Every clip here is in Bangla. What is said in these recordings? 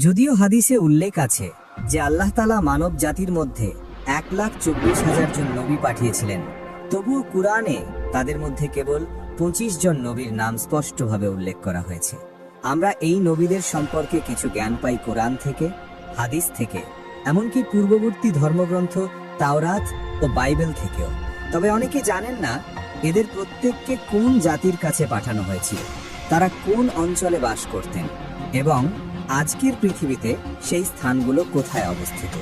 যদিও হাদিসে উল্লেখ আছে যে আল্লাহ তাআলা মানব জাতির মধ্যে 1,24,000 জন নবী পাঠিয়েছিলেন, তবুও কুরআনে তাদের মধ্যে কেবল 25 জন নবীর নাম স্পষ্টভাবে উল্লেখ করা হয়েছে। আমরা এই নবীদের সম্পর্কে কিছু জ্ঞান পাই কোরআন থেকে, হাদিস থেকে, এমনকি পূর্ববর্তী ধর্মগ্রন্থ তাওরাত ও বাইবেল থেকেও। তবে অনেকে জানেন না এদের প্রত্যেককে কোন জাতির কাছে পাঠানো হয়েছিল, তারা কোন অঞ্চলে বাস করতেন এবং আজকের পৃথিবীতে সেই স্থানগুলো কোথায় অবস্থিত।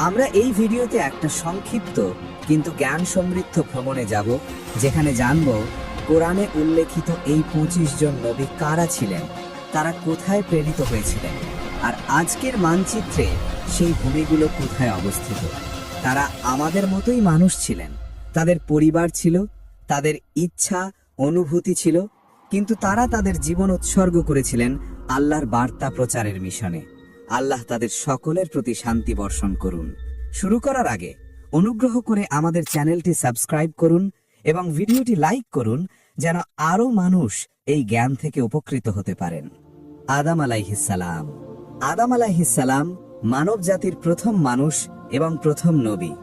আমরা এই ভিডিওতে একটা সংক্ষিপ্ত কিন্তু জ্ঞান সমৃদ্ধ ভ্রমণে যাব, যেখানে জানব কোরআনে উল্লেখিত এই 25 জন নবী কারা ছিলেন, তারা কোথায় প্রেরিত হয়েছিলেন, আর আজকের মানচিত্রে সেই ভূমিগুলো কোথায় অবস্থিত। তারা আমাদের মতোই মানুষ ছিলেন, তাদের পরিবার ছিল, তাদের ইচ্ছা অনুভূতি ছিল, কিন্তু তারা তাদের জীবন উৎসর্গ করেছিলেন আল্লাহর বার্তা প্রচারের মিশনে। আল্লাহ তাদের সকলের প্রতি শান্তি বর্ষণ করুন। শুরু করার আগে অনুগ্রহ করে আমাদের চ্যানেলটি সাবস্ক্রাইব করুন এবং ভিডিওটি লাইক করুন, যেন আরও মানুষ এই জ্ঞান থেকে উপকৃত হতে পারেন। আদম আলাইহিস সালাম। আদম আলাইহিস সালাম মানব জাতির প্রথম মানুষ এবং প্রথম নবী।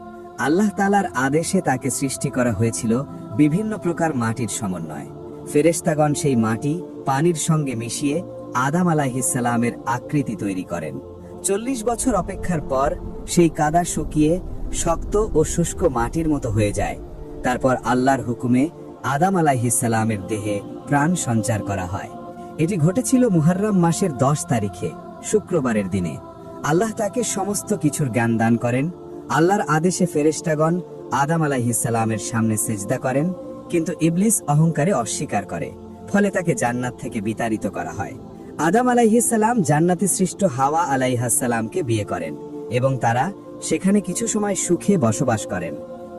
আল্লাহ তাআলার আদেশে তাকে সৃষ্টি করা হয়েছিল বিভিন্ন প্রকার মাটির সমন্বয়। ফেরেশতাগণ সেই মাটি পানির সঙ্গে মিশিয়ে আদম আলাইহিস সালামের আকৃতি তৈরি করেন। 40 বছর অপেক্ষার পর সেই কাদা শুকিয়ে শক্ত ও শুষ্ক মাটির মতো হয়ে যায়। তারপর আল্লাহর হুকুমে আদম আলাইহিস সালামের দেহে প্রাণ সঞ্চার করা হয়। এটি ঘটেছিল মুহররম মাসের 10 তারিখে, শুক্রবারের দিনে। আল্লাহ তাকে সমস্ত কিছুর জ্ঞান দান করেন। আল্লাহর আদেশে ফেরেশতাগণ আদম আলাইহিস সালামের সামনে সিজদা করেন, কিন্তু ইবলিস অহংকারে অস্বীকার করে, ফলে তাকে জান্নাত থেকে বিতাড়িত করা হয়। আদম আলাইহিস সালাম জান্নাতে সৃষ্ট হাওয়া আলাইহাস সালামকে বিয়ে করেন এবং তারা সেখানে কিছু সময় সুখে বসবাস করেন।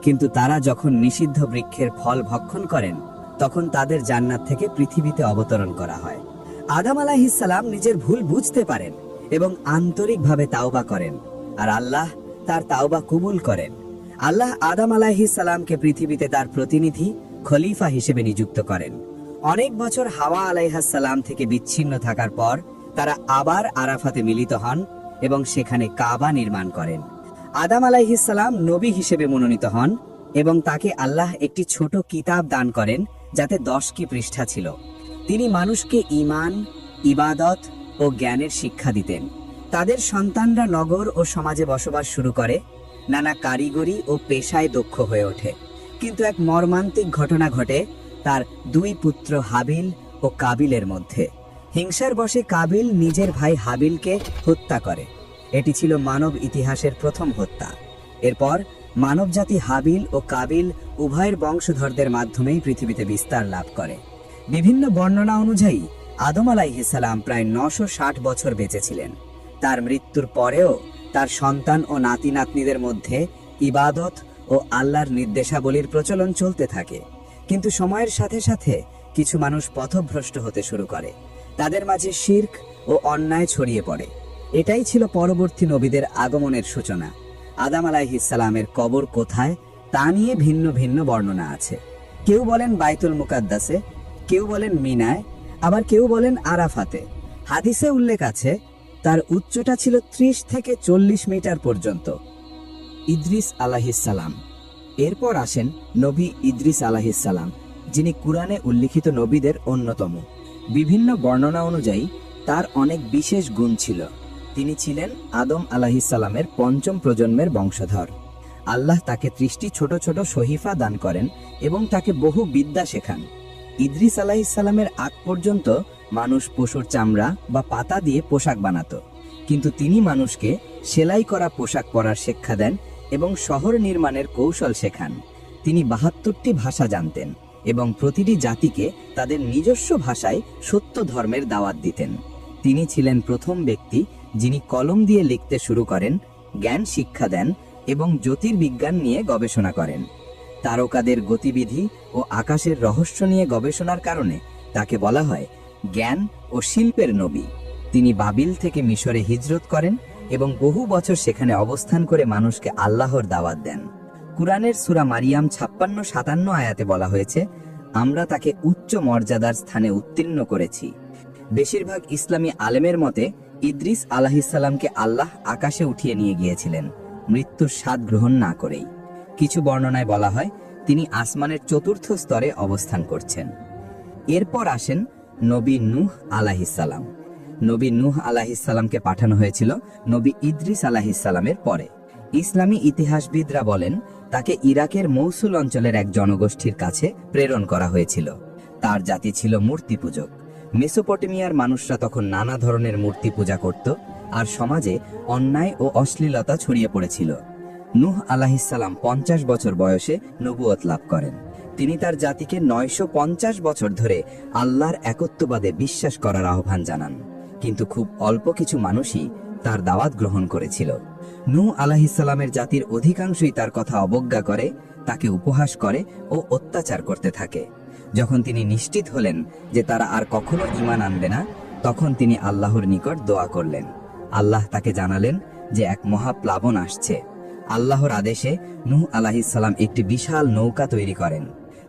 কিন্তু তারা যখন নিষিদ্ধ বৃক্ষের ফল ভক্ষণ করেন, তখন তাদের জান্নাত থেকে পৃথিবীতে অবতরণ করা হয়। আদম আলাইহিস সালাম নিজের ভুল বুঝতে পারেন এবং আন্তরিকভাবে তাওবা করেন, আর আল্লাহ তার তাওবা কবুল করেন। আল্লাহ আদম আলাইহিস সালামকে পৃথিবীতে তার প্রতিনিধি খলিফা হিসেবে নিযুক্ত করেন। অনেক বছর হাওয়া আলাইহাস সালাম থেকে বিচ্ছিন্ন থাকার পর তারা আবার আরাফাতে মিলিত হন এবং সেখানে কাবা নির্মাণ করেন। আদম আলাইহিস সালাম নবী হিসেবে মনোনীত হন এবং তাকে আল্লাহ একটি ছোট কিতাব দান করেন, যাতে 10টি পৃষ্ঠা ছিল। তিনি মানুষকে ঈমান, ইবাদত ও জ্ঞানের শিক্ষা দিতেন। তাদের সন্তানরা নগর ও সমাজে বসবাস শুরু করে, নানা কারিগরি ও পেশায় দক্ষ হয়ে ওঠে। কিন্তু এক মর্মান্তিক ঘটনা ঘটে তার 2 পুত্র হাবিল ও কাবিলের মধ্যে। হিংসার বশে কাবিল নিজের ভাই হাবিলকে হত্যা করে। এটি ছিল মানব ইতিহাসের প্রথম হত্যা। এরপর মানবজাতি হাবিল ও কাবিল উভয়ের বংশধরদের মাধ্যমেই পৃথিবীতে বিস্তার লাভ করে। বিভিন্ন বর্ণনা অনুযায়ী আদম আলাইহিস সালাম প্রায় 960 বছর বেঁচে ছিলেন। তার মৃত্যুর পরেও তার সন্তান ও নাতি নাতনিদের মধ্যে ইবাদত ও আল্লাহর নির্দেশাবলীর প্রচলন চলতে থাকে। কিন্তু সময়ের সাথে সাথে কিছু মানুষ পথভ্রষ্ট হতে শুরু করে। তাদের মাঝে শিরক ও অন্যায় ছড়িয়ে পড়ে। এটাই ছিল পরবর্তী নবীদের আগমনের সূচনা। আদম আলাইহিস সালামের কবর কোথায় তা নিয়ে ভিন্ন ভিন্ন বর্ণনা আছে। কেউ বলেন বাইতুল মুকাদ্দাসে, কেউ বলেন মিনায়, আবার কেউ বলেন আরাফাতে। হাদিসে উল্লেখ আছে তার উচ্চতা ছিল 30 থেকে 40 মিটার পর্যন্ত। ইদ্রিস আলাইহিস সালাম। এরপর আসেন নবী ইদ্রিস আলাইহিস সালাম, যিনি কুরআনে উল্লিখিত নবীদের অন্যতম। বিভিন্ন বর্ণনা অনুযায়ী তার অনেক বিশেষ গুণ ছিল। তিনি ছিলেন আদম আলাইহিস সালামের 5ম প্রজন্মের বংশধর। আল্লাহ তাকে 30টি ছোট ছোট সহিফা দান করেন এবং তাকে বহু বিদ্যা শেখান। ইদ্রিস আলাইহিস সালামের আগ পর্যন্ত মানুষ পশুর চামড়া বা পাতা দিয়ে পোশাক বানাতো, কিন্তু তিনি মানুষকে সেলাই করা পোশাক পরার শিক্ষা দেন এবং শহর নির্মাণের কৌশল শেখান। তিনি 72টি ভাষা জানতেন এবং প্রতিটি জাতিকে তাদের নিজস্ব ভাষায় সত্য ধর্মের দাওয়াত দিতেন। তিনি ছিলেন প্রথম ব্যক্তি যিনি কলম দিয়ে লিখতে শুরু করেন, জ্ঞান শিক্ষা দেন এবং জ্যোতির্বিজ্ঞান নিয়ে গবেষণা করেন। তারকাদের গতিবিধি ও আকাশের রহস্য নিয়ে গবেষণার কারণে তাকে বলা হয় জ্ঞান ও শিল্পের নবী। তিনি বাবিল থেকে মিশরে হিজরত করেন এবং বহু বছর সেখানে অবস্থান করে মানুষকে আল্লাহর দাওয়াত দেন। কুরআনের সূরা মারিয়াম 56-57 আয়াতে বলা হয়েছে, আমরা তাকে উচ্চ মর্যাদার স্থানে উত্তীর্ণ করেছি। বেশিরভাগ ইসলামী আলেমের মতে ইদ্রিস আলাইহিসসালামকে আল্লাহ আকাশে উঠিয়ে নিয়ে গিয়েছিলেন মৃত্যুর স্বাদ গ্রহণ না করেই। কিছু বর্ণনায় বলা হয় তিনি আসমানের চতুর্থ স্তরে অবস্থান করছেন। এরপর আসেন নবী নূহ আলাইহিসসালাম। নবী নূহ আলাইহিসসালামকে পাঠানো হয়েছিল নবী ইদ্রিস আলাইহিসসালামের পরে। ইসলামী ইতিহাসবিদরা বলেন তাকে ইরাকের মৌসুল অঞ্চলের এক জনগোষ্ঠীর কাছে প্রেরণ করা হয়েছিল। তার জাতি ছিল মূর্তি পূজক। মেসোপটেমিয়ার মানুষরা তখন নানা ধরনের মূর্তি পূজা করত, আর সমাজে অন্যায় ও অশ্লীলতা ছড়িয়ে পড়েছিল। নূহ আলাইহিসসালাম 50 বছর বয়সে নবুয়ত লাভ করেন। তিনি তার জাতিকে 950 বছর ধরে আল্লাহর একত্ববাদে বিশ্বাস করার আহ্বান জানান, কিন্তু খুব অল্প কিছু মানুষই তার দাওয়াত গ্রহণ করেছিল। নূহ আলাইহিসসালামের জাতির অধিকাংশই তার কথা অবজ্ঞা করে, তাকে উপহাস করে ও অত্যাচার করতে থাকে। যখন তিনি নিশ্চিত হলেন যে তারা আর কখনো ঈমান আনবে না, তখন তিনি আল্লাহর নিকট দোয়া করলেন। আল্লাহ তাকে জানালেন যে এক মহাপ্লাবন আসছে। আল্লাহর আদেশে নূহ আলাইহিসসালাম একটি বিশাল নৌকা তৈরি করেন।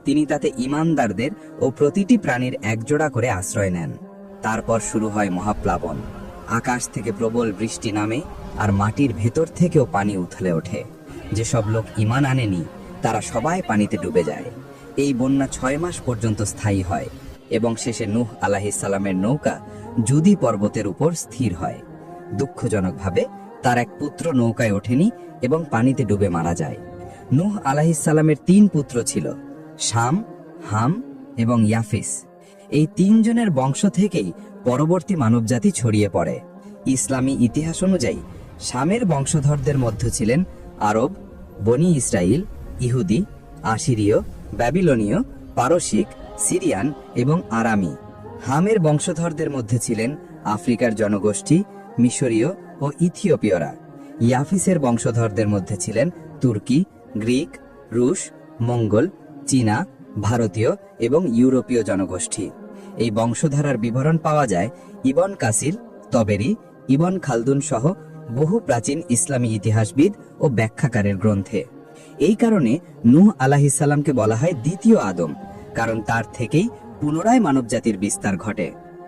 তিনি তাতে ঈমানদারদের ও প্রতিটি প্রাণীর একজোড়া করে আশ্রয় নেন। তারপর শুরু হয় মহাপ্লাবন। আকাশ থেকে প্রবল বৃষ্টি নামে, আর মাটির ভেতর থেকেও পানি উথলে ওঠে। যেসব লোক ঈমান আনেনি তারা সবাই পানিতে ডুবে যায়। এই বন্যা 6 মাস পর্যন্ত স্থায়ী হয় এবং শেষে নূহ আলাইহিসসালামের নৌকা জুদি পর্বতের উপর স্থির হয়। দুঃখজনকভাবে তার এক পুত্র নৌকায় ওঠেনি এবং পানিতে ডুবে মারা যায়। নূহ আলাইহিসসালামের 3 পুত্র ছিল, শাম, হাম এবং ইয়াফিস। এই 3 জনের বংশ থেকেই পরবর্তী মানবজাতি ছড়িয়ে পড়ে। ইসলামী ইতিহাস অনুযায়ী শামের বংশধরদের মধ্যে ছিলেন আরব, বনি ইসরাইল, ইহুদি, আশিরীয়, ব্যাবিলনীয়, পারসিক, সিরিয়ান এবং আরামি। হামের বংশধরদের মধ্যে ছিলেন আফ্রিকার জনগোষ্ঠী, মিশরীয় ও ইথিওপীয়রা। ইয়াফিসের বংশধরদের মধ্যে ছিলেন তুর্কি, গ্রিক, রুশ, মঙ্গল, চীনা, ভারতীয় এবং ইউরোপীয় জনগোষ্ঠী। এই বংশধারার বিবরণ পাওয়া যায় ইবন কাসির, তবেরি, ইবন খালদুন সহ বহু প্রাচীন ইসলামী ইতিহাসবিদ ও ব্যাখ্যাকারের গ্রন্থে। এই কারণে নূহ আলাইহিসসালামকে বলা হয় দ্বিতীয় আদম, কারণ তার থেকেই পুনরায় মানবজাতির বিস্তার ঘটে।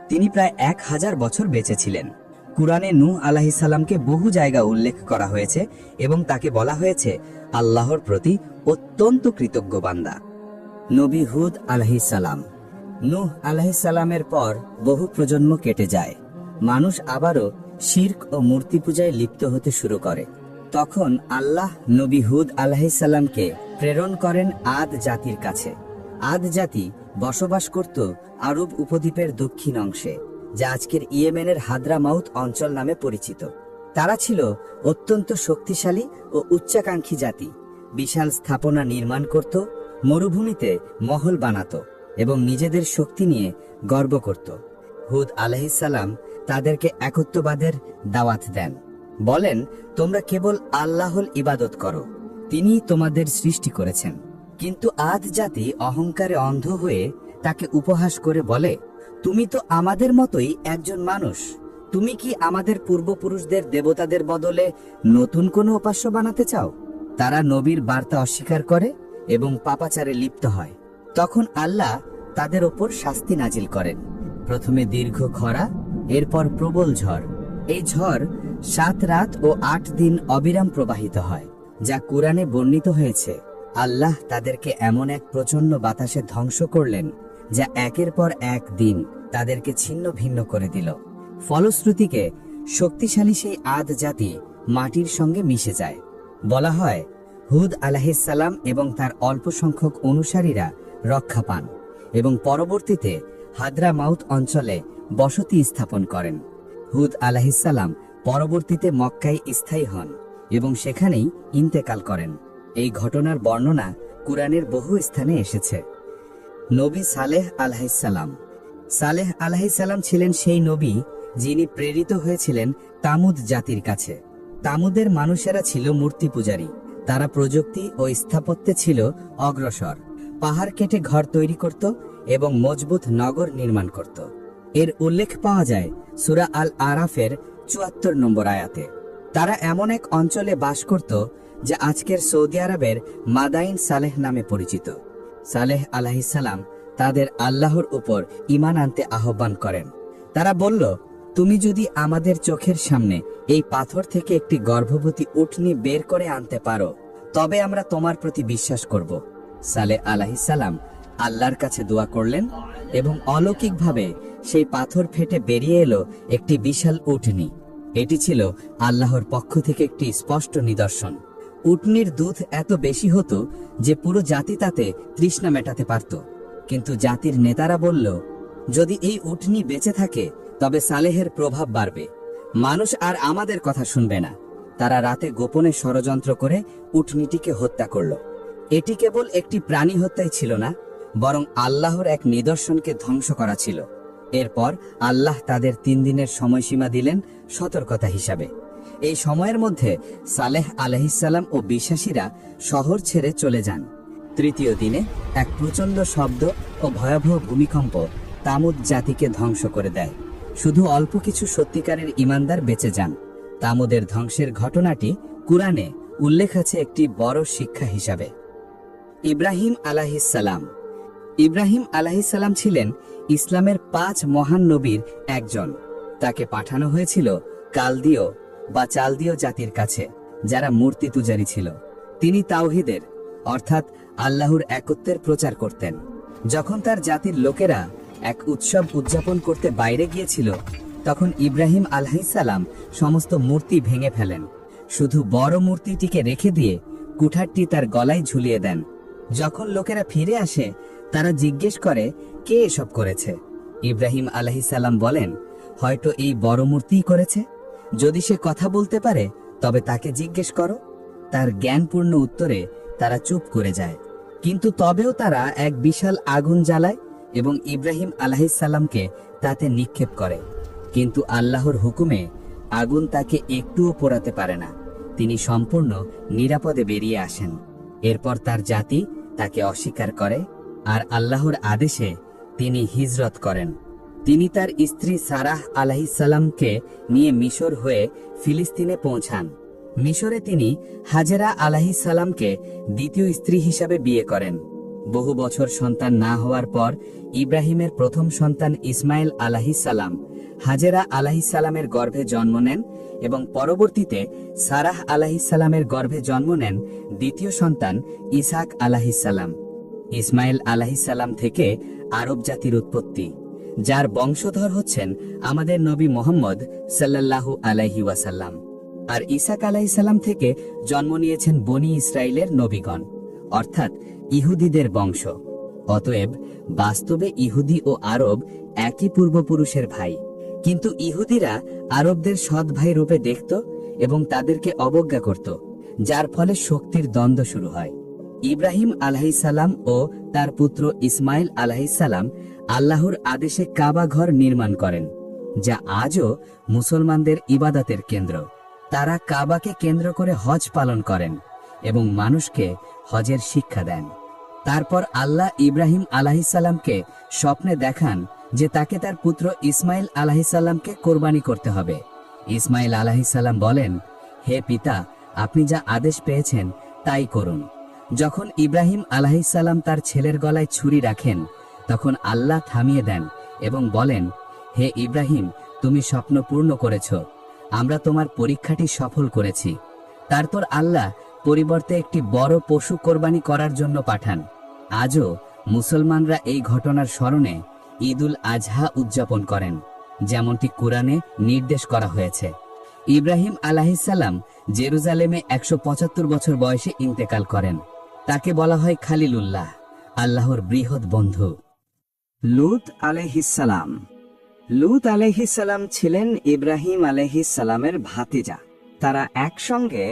তিনি প্রায় 1000 বছর বেঁচে ছিলেন। কুরআনে নূহ আলাইহিসসালামকে বহু জায়গা উল্লেখ করা হয়েছে এবং তাকে বলা হয়েছে আল্লাহর প্রতি অত্যন্ত কৃতজ্ঞ বান্দা। নবী হুদ আলাইহিসসালাম। নূহ আলাইহিসসালামের পর বহু প্রজন্ম কেটে যায়। মানুষ আবারও শিরক ও মূর্তি পূজায় লিপ্ত হতে শুরু করে। তখন আল্লাহ নবী হুদ আলাইহিসসালামকে প্রেরণ করেন আদ জাতির কাছে। আদ জাতি বসবাস করত আরব উপদ্বীপের দক্ষিণ অংশে, যা আজকের ইয়েমেনের হাদ্রামাউত অঞ্চল নামে পরিচিত। তারা ছিল অত্যন্ত শক্তিশালী ও উচ্চাকাঙ্ক্ষী জাতি। বিশাল স্থাপনা নির্মাণ করত, মরুভূমিতে মহল বানাত এবং নিজেদের শক্তি নিয়ে গর্ব করত। হুদ আলাইহিসসালাম তাদেরকে একত্ববাদের দাওয়াত দেন। বলেন, তোমরা কেবল আল্লাহর ইবাদত করো, তিনি তোমাদের সৃষ্টি করেছেন। কিন্তু আদ জাতি অহংকারে অন্ধ হয়ে তাকে উপহাস করে বলে, তুমি তো আমাদের মতোই একজন মানুষ। তুমি কি আমাদের পূর্বপুরুষদের দেবতাদের বদলে নতুন কোনো উপাস্য বানাতে চাও? তারা নবীর বার্তা অস্বীকার করে এবং পাপাচারে লিপ্ত হয়। তখন আল্লাহ তাদের ওপর শাস্তি নাজিল করেন। প্রথমে দীর্ঘ খরা, এরপর প্রবল ঝড়। এই ঝড় 7 রাত ও 8 দিন অবিরাম প্রবাহিত হয়, যা কুরআনে বর্ণিত হয়েছে। আল্লাহ তাদেরকে এমন এক প্রচন্ড বাতাসে ধ্বংস করলেন, যা একের পর এক দিন তাদেরকে ছিন্ন ভিন্ন করে দিল। ফলশ্রুতিকে শক্তিশালী সেই আদ জাতি মাটির সঙ্গে মিশে যায়। বলা হয়, হুদ আলাইহিসসালাম এবং তার অল্প সংখ্যক অনুসারীরা রক্ষা পান এবং পরবর্তীতে হাদ্রামাউত অঞ্চলে বসতি স্থাপন করেন। হুদ আলাইহিসসালাম পরবর্তীতে মক্কায় স্থায়ী হন এবং সেখানেই ইন্তেকাল করেন। এই ঘটনার বর্ণনা কুরআনের বহু স্থানে এসেছে। নবী সালেহ আলাইহিসসালাম। সালেহ আলাইহিসসালাম ছিলেন সেই নবী যিনি প্রেরিত হয়েছিলেন তামুদ জাতির কাছে। তামুদের মানুষেরা ছিল মূর্তি পূজারী। তারা প্রযুক্তি ও স্থাপত্যে ছিল অগ্রসর। পাহাড় কেটে ঘর তৈরি করত এবং মজবুত নগর নির্মাণ করত। এর উল্লেখ পাওয়া যায় সূরা আল আরাফের ৭৪ নম্বর আয়াতে। তারা এমন এক অঞ্চলে বাস করত যা আজকের সৌদি আরবের মাদাইন সালেহ নামে পরিচিত। সালেহ আলাইহিসসালাম তাদের আল্লাহর উপর ঈমান আনতে আহ্বান করেন। তারা বলল, তুমি যদি আমাদের চোখের সামনে এই পাথর থেকে একটি গর্ভবতী উটনী বের করে আনতে পারো, তবে আমরা তোমার প্রতি বিশ্বাস করব। সালেহ আলাইহিস সালাম আল্লাহর কাছে দোয়া করলেন এবং অলৌকিকভাবে সেই পাথর ফেটে বেরিয়ে এলো একটি বিশাল উটনী। এটি ছিল আল্লাহর পক্ষ থেকে একটি স্পষ্ট নিদর্শন। উটনির দুধ এত বেশি হতো যে পুরো জাতি তাতে তৃষ্ণা মেটাতে পারত। কিন্তু জাতির নেতারা বলল, যদি এই উটনী বেঁচে থাকে তবে সালেহের প্রভাব বাড়বে, মানুষ আর আমাদের কথা শুনবে না। তারা রাতে গোপনে ষড়যন্ত্র করে উটনীটিকে হত্যা করল। এটি কেবল একটি প্রাণী হত্যাই ছিল না, বরং আল্লাহর এক নিদর্শনকে ধ্বংস করা ছিল। এরপর আল্লাহ তাদের 3 দিনের সময়সীমা দিলেন সতর্কতা হিসাবে। এই সময়ের মধ্যে সালেহ আলাইহিস সালাম ও বিশ্বাসীরা শহর ছেড়ে চলে যান। 3য় দিনে এক প্রচণ্ড শব্দ ও ভয়াবহ ভূমিকম্প তামুদ জাতিকে ধ্বংস করে দেয়। শুধু অল্প কিছু সত্যিকারের ঈমানদার বেঁচে যান। তামুদের ধ্বংসের ঘটনাটি কুরআনে উল্লেখ আছে একটি বড় শিক্ষা হিসাবে। ইব্রাহিম আলাইহিস সালাম। ইব্রাহিম আলাইহিস সালাম ছিলেন ইসলামের 5 মহান নবীর একজন। তাকে পাঠানো হয়েছিল কালদীয় বা চালদীয় জাতির কাছে, যারা মূর্তি পূজারী ছিল। তিনি তাওহীদের অর্থাৎ আল্লাহর একত্বের প্রচার করতেন। যখন তার জাতির লোকেরা এক উৎসব উদযাপন করতে বাইরে গিয়েছিল, তখন ইব্রাহিম আলাইহিস সালাম সমস্ত মূর্তি ভেঙে ফেলেন। শুধু বড় মূর্তিটিকে রেখে দিয়ে কুঠারটি তার গলায় ঝুলিয়ে দেন। যখন লোকেরা ফিরে আসে, তারা জিজ্ঞেস করে, কে এসব করেছে? ইব্রাহিম আলাইহিস সালাম বলেন, হয়তো এই বড় মূর্তিই করেছে। যদি সে কথা বলতে পারে তবে তাকে জিজ্ঞেস করো। তার জ্ঞানপূর্ণ উত্তরে তারা চুপ করে যায়। কিন্তু তবেও তারা এক বিশাল আগুন জ্বালায় এবং ইব্রাহিম আলাইহিস সালামকে তাতে নিক্ষেপ করে। কিন্তু আল্লাহর হুকুমে আগুন তাকে একটুও পোড়াতে পারে না। তিনি সম্পূর্ণ নিরাপদে বেরিয়ে আসেন। এরপর তার জাতি তাকে অস্বীকার করে আর আল্লাহর আদেশে তিনি হিজরত করেন। তিনি তার স্ত্রী সারাহ আলাইহিস সালামকে নিয়ে মিশর হয়ে ফিলিস্তিনে পৌঁছান। মিশরে তিনি হাজেরা আলাইহিস সালামকে দ্বিতীয় স্ত্রী হিসাবে বিয়ে করেন। বহু বছর সন্তান না হওয়ার পর ইব্রাহিমের প্রথম সন্তান ইসমাইল আলাইহিস সালাম হাজেরা আলাইহিস সালামের গর্ভে জন্ম নেন এবং পরবর্তীতে সারাহ আলাইহিস সালামের গর্ভে জন্ম নেন দ্বিতীয় সন্তান ইসহাক আলাইহিস সালাম। ইসমাইল আলাইহিস সালাম থেকে আরব জাতির উৎপত্তি, যার বংশধর হচ্ছেন আমাদের নবী মুহাম্মদ সাল্লাল্লাহু আলাইহি ওয়াসাল্লাম। আর ইসহাক আলাইহিস সালাম থেকে জন্ম নিয়েছেন বনি ইসরাইলের নবীগণ, অর্থাৎ ইহুদিদের বংশ। অতএব বাস্তবে ইহুদি ও আরব একই পূর্বপুরুষের ভাই। কিন্তু ইহুদিরা আরবদের সৎ ভাই রূপে দেখত এবং তাদেরকে অবজ্ঞা করত, যার ফলে শক্তির দ্বন্দ্ব শুরু হয়। ইব্রাহিম আলাইহিস সালাম ও তার পুত্র ইসমাইল আলাইহিস সালাম আল্লাহর আদেশে কাবা ঘর নির্মাণ করেন, যা আজও মুসলমানদের ইবাদতের কেন্দ্র। তারা কাবাকে কেন্দ্র করে হজ পালন করেন এবং মানুষকে হজের শিক্ষা দেন। তারপর আল্লাহ ইব্রাহিম আলাইহিস সালামকে স্বপ্নে দেখান যে তাকে তার পুত্র ইসমাইল আলাইহিস সালামকে কোরবানি করতে হবে। ইসমাইল আলাইহিস সালাম বলেন, হে পিতা, আপনি যা আদেশ পেয়েছেন তাই করুন। যখন ইব্রাহিম আলাইহিস সালাম তার ছেলের গলায় ছুরি রাখেন, তখন আল্লাহ থামিয়ে দেন এবং বলেন, হে ইব্রাহিম, তুমি স্বপ্ন পূর্ণ করেছ, আমরা তোমার পরীক্ষাটি সফল করেছি। তারপর আল্লাহ পরিবর্তে একটি বড় পশু কোরবানি করার জন্য পাঠান। আজও মুসলমানরা এই ঘটনার স্মরণে ঈদুল আজহা উদযাপন করেন, যেমনটি কুরআনে নির্দেশ করা হয়েছে। ইব্রাহিম আলাইহিস সালাম জেরুজালেমে 175 বছর বয়সে ইন্তেকাল করেন। তাকে বলা হয় খালিলুল্লাহ, আল্লাহর বৃহৎ বন্ধু। লূত আলাইহিস সালাম। লূত আলাইহিস সালাম ছিলেন ইব্রাহিম আলাইহিস সালামের ভাতিজা। তারা একসঙ্গে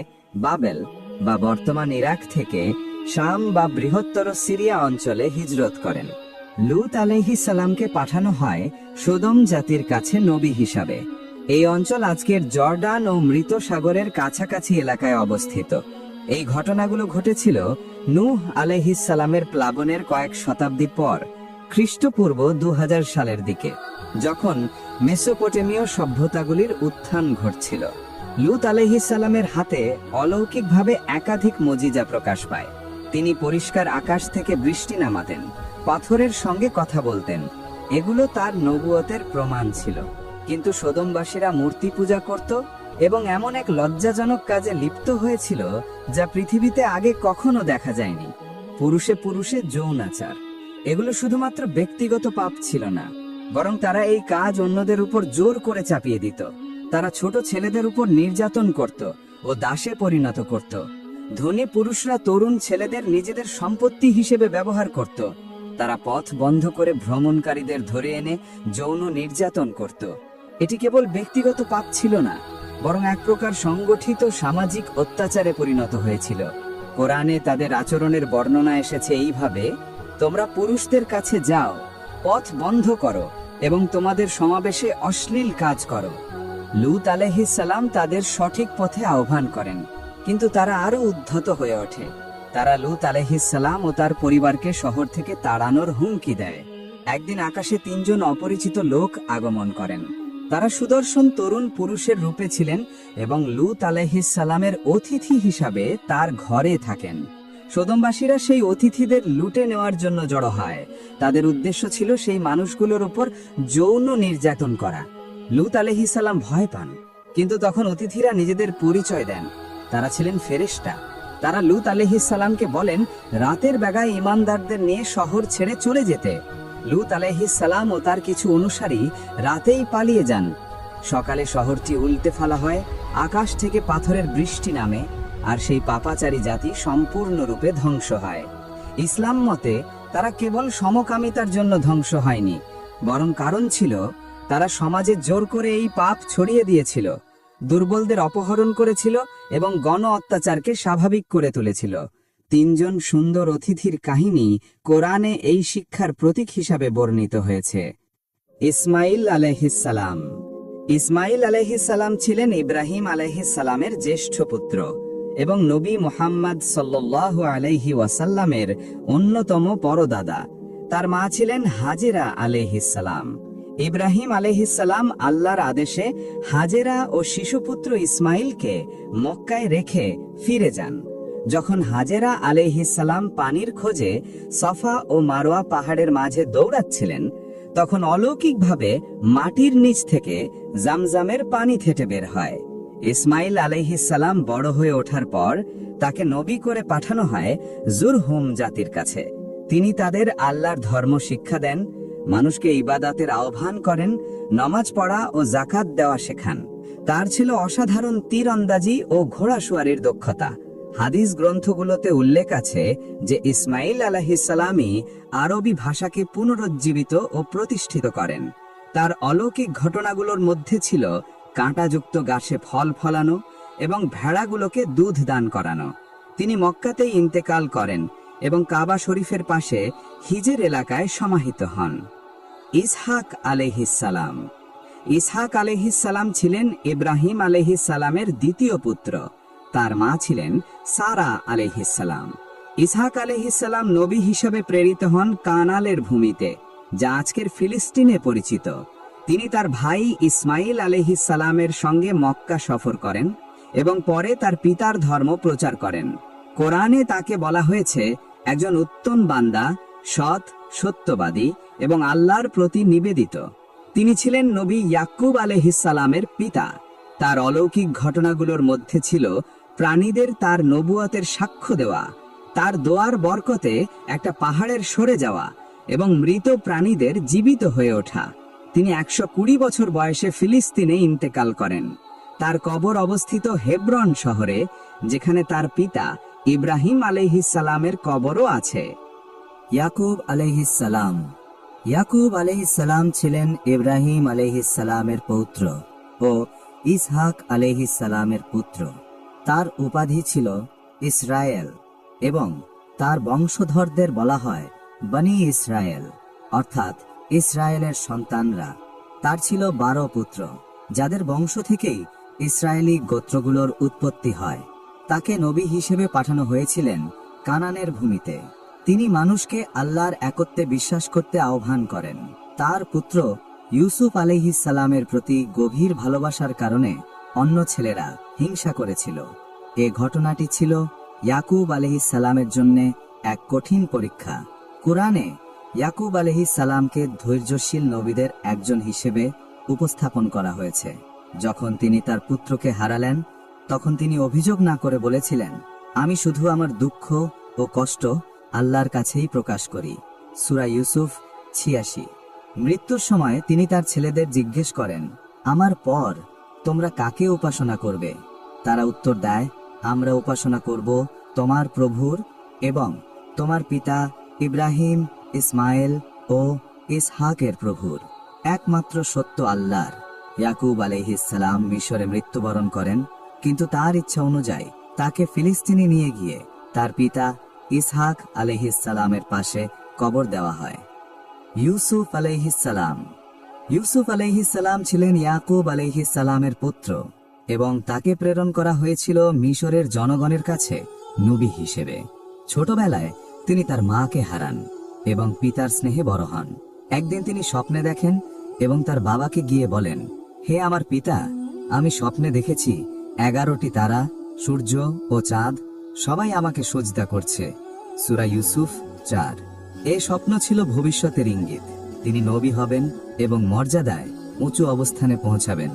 বাবেল বা বর্তমান ইরাক থেকে শাম বা বৃহত্তর সিরিয়া অঞ্চলে হিজরত করেন। লূত আলাইহিস সালামকে পাঠানো হয় সোদম জাতির কাছে নবী হিসাবে। এই অঞ্চল আজকের জর্ডান ও মৃত সাগরের কাছাকাছি এলাকায় অবস্থিত। এই ঘটনাগুলো ঘটেছিল নূহ আলাইহিস সালামের প্লাবনের কয়েক শতাব্দী পর, খ্রিস্টপূর্ব 2000 সালের দিকে, যখন মেসোপটেমীয় সভ্যতাগুলির উত্থান ঘটছিল। লূত আলাইহিস সালামের হাতে অলৌকিকভাবে একাধিক মুজিজা প্রকাশ পায়। তিনি পরিষ্কার আকাশ থেকে বৃষ্টি নামাতেন, পাথরের সঙ্গে কথা বলতেন। এগুলো তার নবুয়তের প্রমাণ ছিল। কিন্তু সোদমবাসীরা মূর্তি পূজা করত এবং এমন এক লজ্জাজনক কাজে লিপ্ত হয়েছিল যা পৃথিবীতে আগে কখনো দেখা যায়নি। পুরুষে পুরুষে যৌনাচার। এগুলো শুধুমাত্র ব্যক্তিগত পাপ ছিল না, বরং তারা এই কাজ অন্যদের উপর জোর করে চাপিয়ে দিত। তারা ছোট ছেলেদের উপর নির্যাতন করত ও দাসে পরিণত করত। ধনী পুরুষরা তরুণ ছেলেদের নিজেদের সম্পত্তি হিসেবে ব্যবহার করত। তারা পথ বন্ধ করে ভ্রমণকারীদের ধরে এনে যৌন নির্যাতন করত। এটি কেবল ব্যক্তিগত পাপ ছিল না, বরং এক প্রকার সংগঠিত সামাজিক অত্যাচারে পরিণত হয়েছিল। কোরআনে তাদের আচরণের বর্ণনা এসেছে এইভাবে: তোমরা পুরুষদের কাছে যাও, পথ বন্ধ করো এবং তোমাদের সমাবেশে অশ্লীল কাজ করো। লূত আলাইহিস সালাম তাদের সঠিক পথে আহ্বান করেন, কিন্তু তারা আরো উদ্ধত হয়ে ওঠে। তারা লূত আলাইহিস সালাম ও তার পরিবারকে শহর থেকে তাড়ানোর হুমকি দেয়। একদিন আকাশে 3 জন অপরিচিত লোক আগমন করেন। তারা সুদর্শন তরুণ পুরুষের রূপে ছিলেন এবং লূত আলাইহিস সালামের অতিথি হিসাবে তার ঘরে থাকেন। সোদমবাসীরা সেই অতিথিদের লুটে নেওয়ার জন্য জড়ো হয়। তাদের উদ্দেশ্য ছিল সেই মানুষগুলোর উপর যৌন নির্যাতন করা। লূত আলাইহিস সালাম ভয় পান, কিন্তু তখন অতিথিরা নিজেদের পরিচয় দেন। তারা ছিলেন ফেরেশতা। তারা লূত আলাইহিস সালামকে বলেন রাতের বেলায় ঈমানদারদের নিয়ে শহর ছেড়ে চলে যেতে। লূত আলাইহিস সালাম ও তার কিছু অনুসারী রাতেই পালিয়ে যান। সকালে শহরটি উল্টে ফেলা হয়, আকাশ থেকে পাথরের বৃষ্টি নামে, আর সেই পাপাচারী জাতি সম্পূর্ণরূপে ধ্বংস হয়। ইসলাম মতে তারা কেবল সমকামিতার জন্য ধ্বংস হয়নি, বরং কারণ ছিল তারা সমাজে জোর করে এই পাপ ছড়িয়ে দিয়েছিল, দুর্বলদের অপহরণ করেছিল এবং গণ অত্যাচারকে স্বাভাবিক করে তুলেছিল। 3 জন সুন্দর অতিথির কাহিনী কোরআনে এই শিক্ষার প্রতীক হিসাবে বর্ণিত হয়েছে। ইসমাইল আলাইহিস সালাম। ইসমাইল আলাইহিস সালাম ছিলেন ইব্রাহিম আলাইহিস সালামের জ্যেষ্ঠ পুত্র এবং নবী মুহাম্মদ সাল্লাল্লাহু আলাইহি ওয়াসাল্লামের অন্যতম পরদাদা। তার মা ছিলেন হাজেরা আলাইহিস সালাম। ইব্রাহিম আলাইহিস সালাম আল্লাহর আদেশে হাজেরা ও শিশুপুত্র ইসমাইলকে মক্কায় রেখে ফিরে যান। যখন হাজেরা আলাইহিস সালাম পানির খোঁজে সফা ও মারওয়া পাহাড়ের মাঝে দৌড়াচ্ছিলেন, তখন অলৌকিকভাবে মাটির নিচ থেকে জামজামের পানি থেটে বের হয়। ইসমাইল আলাইহিস সালাম বড় হয়ে ওঠার পর তাকে নবী করে পাঠানো হয় জুরহুম জাতির কাছে। তিনি তাদের আল্লাহর ধর্ম শিক্ষা দেন, মানুষকে ইবাদতের আহ্বান করেন, নামাজ পড়া ও যাকাত দেওয়া শেখান। তার ছিল অসাধারণ তীরন্দাজি ও ঘোড়াসওয়ারির দক্ষতা। হাদিস গ্রন্থগুলোতে উল্লেখ আছে যে ইসমাইল আলাইহিস সালামই আরবি ভাষাকে পুনরুজ্জীবিত ও প্রতিষ্ঠিত করেন। তার অলৌকিক ঘটনাগুলোর মধ্যে ছিল কাঁটাযুক্ত গাছে ফল ফলানো এবং ভেড়াগুলোকে দুধ দান করানো। তিনি মক্কাতেই ইন্তেকাল করেন এবং কাবা শরীফের পাশে হিজর এলাকায় সমাহিত হন। ইসহাক আলাইহিস সালাম। ইসহাক আলাইহিস সালাম ছিলেন ইব্রাহিম আলাইহিস সালামের দ্বিতীয় পুত্র। তার মা ছিলেন সারা আলাইহিস সালাম। ইসহাক আলাইহিস সালাম নবী হিসেবে প্রেরিত হন কানালের ভূমিতে, যা আজকের ফিলিস্তিনে পরিচিত। তিনি তার ভাই ইসমাইল আলাইহিস সালামের সঙ্গে মক্কা সফর করেন এবং পরে তার পিতার ধর্ম প্রচার করেন। কোরআনে তাকে বলা হয়েছে একজন উত্তম বান্দা, সৎ, সত্যবাদী এবং আল্লাহর প্রতি নিবেদিত। তিনি ছিলেন নবী ইয়াকুব আলাইহিস সালামের পিতা। তার অলৌকিক ঘটনাগুলোর মধ্যে ছিল প্রাণীদের তার নবুয়তের সাক্ষ্য দেওয়া, তার দোয়ার বরকতে একটা পাহাড়ের সরে যাওয়া এবং মৃত প্রাণীদের জীবিত হয়ে ওঠা। তিনি 120 বছর বয়সে ফিলিস্তিনে ইন্তেকাল করেন। তার কবর অবস্থিত হেব্রন শহরে, যেখানে তার পিতা ইব্রাহিম আলাইহিস সালামের কবরও আছে। ইয়াকুব আলাইহিস সালাম। ইয়াকুব আলাইহিস সালাম ছিলেন ইব্রাহিম আলাইহিস সালামের পৌত্র ও ইসহাক আলাইহিস সালামের পুত্র। তার উপাধি ছিল ইসরায়েল এবং তার বংশধরদের বলা হয় বনি ইসরায়েল, অর্থাৎ ইসরায়েলের সন্তানরা। তার ছিল 12 পুত্র, যাদের বংশ থেকেই ইসরায়েলি গোত্রগুলোর উৎপত্তি হয়। তাকে নবী হিসেবে পাঠানো হয়েছিলেন কানানের ভূমিতে। তিনি মানুষকে আল্লাহর একত্বে বিশ্বাস করতে আহ্বান করেন। তার পুত্র ইউসুফ আলাইহিস সালামের প্রতি গভীর ভালোবাসার কারণে অন্য ছেলেরা হিংসা করেছিল। এ ঘটনাটি ছিল ইয়াকুব আলাইহিস সালামের জন্য এক কঠিন পরীক্ষা। কোরআনে ইয়াকুব আলাইহিস সালামকে ধৈর্যশীল নবীদের একজন হিসেবে উপস্থাপন করা হয়েছে। যখন তিনি তার পুত্রকে হারালেন, তখন তিনি অভিযোগ না করে বলেছিলেন, আমি শুধু আমার দুঃখ ও কষ্ট আল্লাহর কাছেই প্রকাশ করি। সূরা ইউসুফ ৮৬। মৃত্যুর সময় তিনি তার ছেলেদের জিজ্ঞেস করেন, আমার পর তোমরা কাকে উপাসনা করবে? তারা উত্তর দেয়, আমরা উপাসনা করব তোমার প্রভুর এবং তোমার পিতা ইব্রাহিম, ইসমাইল ও ইসহাকের প্রভুর, একমাত্র সত্য আল্লাহর। ইয়াকুব আলাইহিস সালাম মিশরে মৃত্যুবরণ করেন, কিন্তু তার ইচ্ছা অনুযায়ী তাকে ফিলিস্তিনে নিয়ে গিয়ে তার পিতা ইসহাক আলাইহিস সালামের পাশে কবর দেওয়া হয়। ইউসুফ আলাইহিস সালাম। ইউসুফ আলাইহিস সালাম ছিলেন ইয়াকুব আলাইহিস সালামের পুত্র এবং তাকে প্রেরণ করা হয়েছিল মিশরের জনগণের কাছে নবী হিসেবে। ছোটবেলায় তিনি তার মাকে হারান এবং পিতার স্নেহে বড় হন। একদিন তিনি স্বপ্নে দেখেন এবং তার বাবাকে গিয়ে বলেন, হে আমার পিতা, আমি স্বপ্নে দেখেছি 11টি তারা, সূর্য ও চাঁদ সবাই আমাকে সজদা করছে। সূরা ইউসুফ ৪। এই স্বপ্ন ছিল ভবিষ্যতের ইঙ্গিত। তিনি নবী হবেন এবং মর্যাদায় উঁচু অবস্থানে পৌঁছাবেন।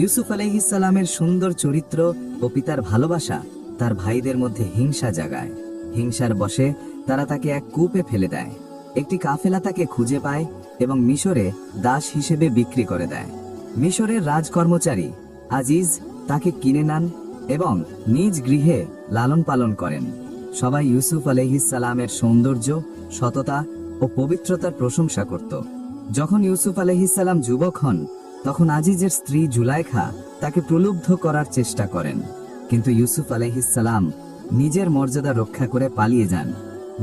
ইউসুফ আলাইহিস সালামের সুন্দর চরিত্র ও পিতার ভালোবাসা তার ভাইদের মধ্যে হিংসা জাগায়। হিংসার বশে তারা তাকে এক কূপে ফেলে দেয়। একটি কাফেলা তাকে খুঁজে পায় এবং মিশরে দাস হিসেবে বিক্রি করে দেয়। মিশরের রাজকর্মচারী আজিজ তাকে কিনে নেন এবং নিজ গৃহে লালন পালন করেন। সবাই ইউসুফ আলাইহিস সালামের সৌন্দর্য, সততা ও পবিত্রতার প্রশংসা করত। যখন ইউসুফ আলাইহিস সালাম যুবক হন, তখন আজিজের স্ত্রী জুলাইখা তাকে প্রলুব্ধ করার চেষ্টা করেন, কিন্তু ইউসুফ আলাইহিস সালাম নিজের মর্যাদা রক্ষা করে পালিয়ে যান।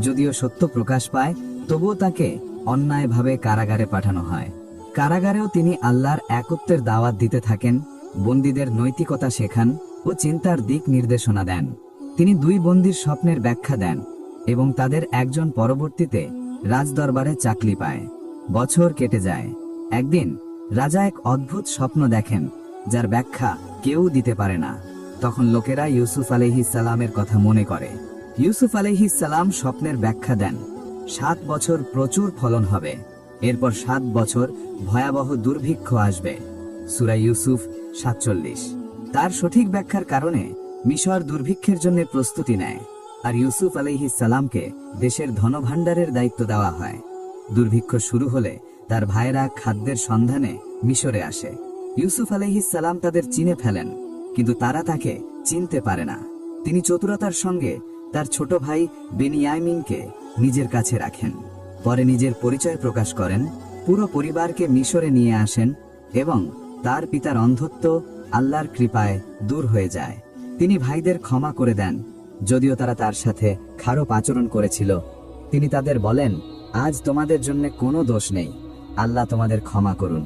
যদিও সত্য প্রকাশ পায়, তবুও তাকে অন্যায়ভাবে কারাগারে পাঠানো হয়। কারাগারেও তিনি আল্লাহর একত্বের দাওয়াত দিতে থাকেন, বন্দীদের নৈতিকতা শেখান ও চিন্তার দিক নির্দেশনা দেন। তিনি 2 বন্দীর স্বপ্নের ব্যাখ্যা দেন এবং তাদের একজন পরবর্তীতে রাজদরবারে চাকরি পায়। বছর কেটে যায়। একদিন রাজা এক অদ্ভুত স্বপ্ন দেখেন, যার ব্যাখ্যা কেউ দিতে পারে না। তখন লোকেরা ইউসুফ আলাইহিস সালামের কথা মনে করে। ইউসুফ আলাইহিস সালাম স্বপ্নের ব্যাখ্যা দেন, 7 বছর প্রচুর ফলন হবে, এরপর 7 বছর ভয়াবহ দুর্ভিক্ষ আসবে। সূরা ইউসুফ ৪৭। তার সঠিক ব্যাখ্যার কারণে মিশর দুর্ভিক্ষের জন্য প্রস্তুতি নেয়, আর ইউসুফ আলাইহিস সালামকে দেশের ধনভাণ্ডারের দায়িত্ব দেওয়া হয়। দুর্ভিক্ষ শুরু হলে তার ভাইরা খাদ্যের সন্ধানে মিশরে আসে। ইউসুফ আলাইহিস সালাম তাদের চিনে ফেলেন, কিন্তু তারা তাকে চিনতে পারে না। তিনি চতুরতার সঙ্গে তার ছোট ভাই বেনিয়ামিনকে নিজের কাছে রাখেন। পরে নিজের পরিচয় প্রকাশ করেন, পুরো পরিবারকে মিশরে নিয়ে আসেন এবং তার পিতার অন্ধত্ব আল্লাহর কৃপায় দূর হয়ে যায়। তিনি ভাইদের ক্ষমা করে দেন, যদিও তারা তার সাথে খারাপ আচরণ করেছিল। তিনি তাদের বলেন, আজ তোমাদের জন্য কোনো দোষ নেই, আল্লাহ তোমাদের ক্ষমা করুন।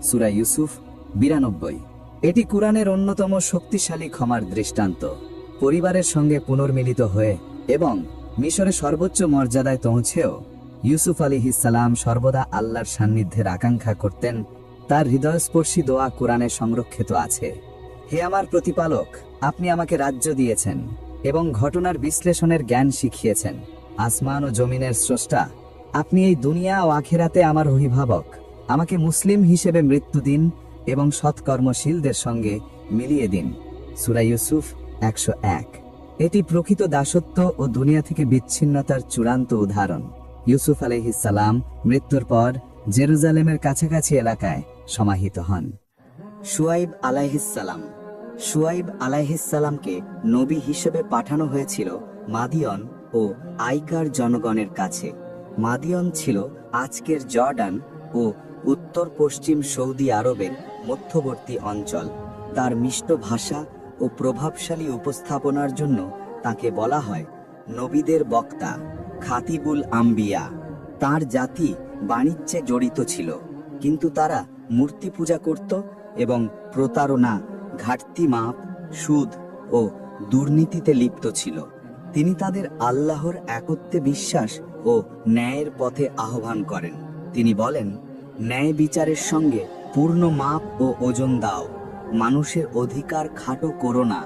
সূরা ইউসুফ ৯২। এটি কুরআনের অন্যতম শক্তিশালী ক্ষমার দৃষ্টান্ত। পরিবারের সঙ্গে পুনর্মিলিত হয়ে এবং মিশরে সর্বোচ্চ মর্যাদায় পৌঁছেও ইউসুফ আলাইহিস সালাম সর্বদা আল্লাহর সান্নিধ্যের আকাঙ্ক্ষা করতেন। তার হৃদয়স্পর্শী দোয়া কুরআনে সংরক্ষিত আছে। হে আমার প্রতিপালক, আপনি আমাকে রাজ্য দিয়েছেন এবং ঘটনার বিশ্লেষণের জ্ঞান শিখিয়েছেন। আসমান ও জমিনের স্রষ্টা, আপনি এই দুনিয়া ও আখিরাতে আমার অভিভাবক। আমাকে মুসলিম হিসেবে মৃত্যু দিন এবং সৎকর্মশীলদের সঙ্গে মিলিয়ে দিন। সূরা ইউসুফ ১০১। এটি প্রকৃত দাসত্ব ও দুনিয়া থেকে বিচ্ছিন্নতার চূড়ান্ত উদাহরণ। ইউসুফ আলাইহিস সালাম মৃত্যুর পর জেরুজালেমের কাছাকাছি এলাকায় সমাহিত হন। শুআইব আলাইহিস সালাম। শুআইব আলাইহিস সালামকে নবী হিসেবে পাঠানো হয়েছিল মাদিয়ন ও আইকার জনগণের কাছে। মাদিয়ন ছিল আজকের জর্ডান ও উত্তর পশ্চিম সৌদি আরবের মধ্যবর্তী অঞ্চল। তার মিষ্ট ভাষা ও প্রভাবশালী উপস্থাপনার জন্য তাকে বলা হয় নবীদের বক্তা, খাতিবুল আম্বিয়া। তার জাতি বাণিজ্যে জড়িত ছিল, কিন্তু তারা মূর্তি পূজা করত এবং প্রতারণা, ঘাটতি মাপ, সুদ ও দুর্নীতিতে লিপ্ত ছিল। তিনি তাদের আল্লাহর একত্বে বিশ্বাস ও ন্যায়ের পথে আহ্বান করেন। তিনি বলেন, ন্যায় বিচারের সঙ্গে পূর্ণ মাপ ও ওজন দাও, মানুষের অধিকার খাটো করো না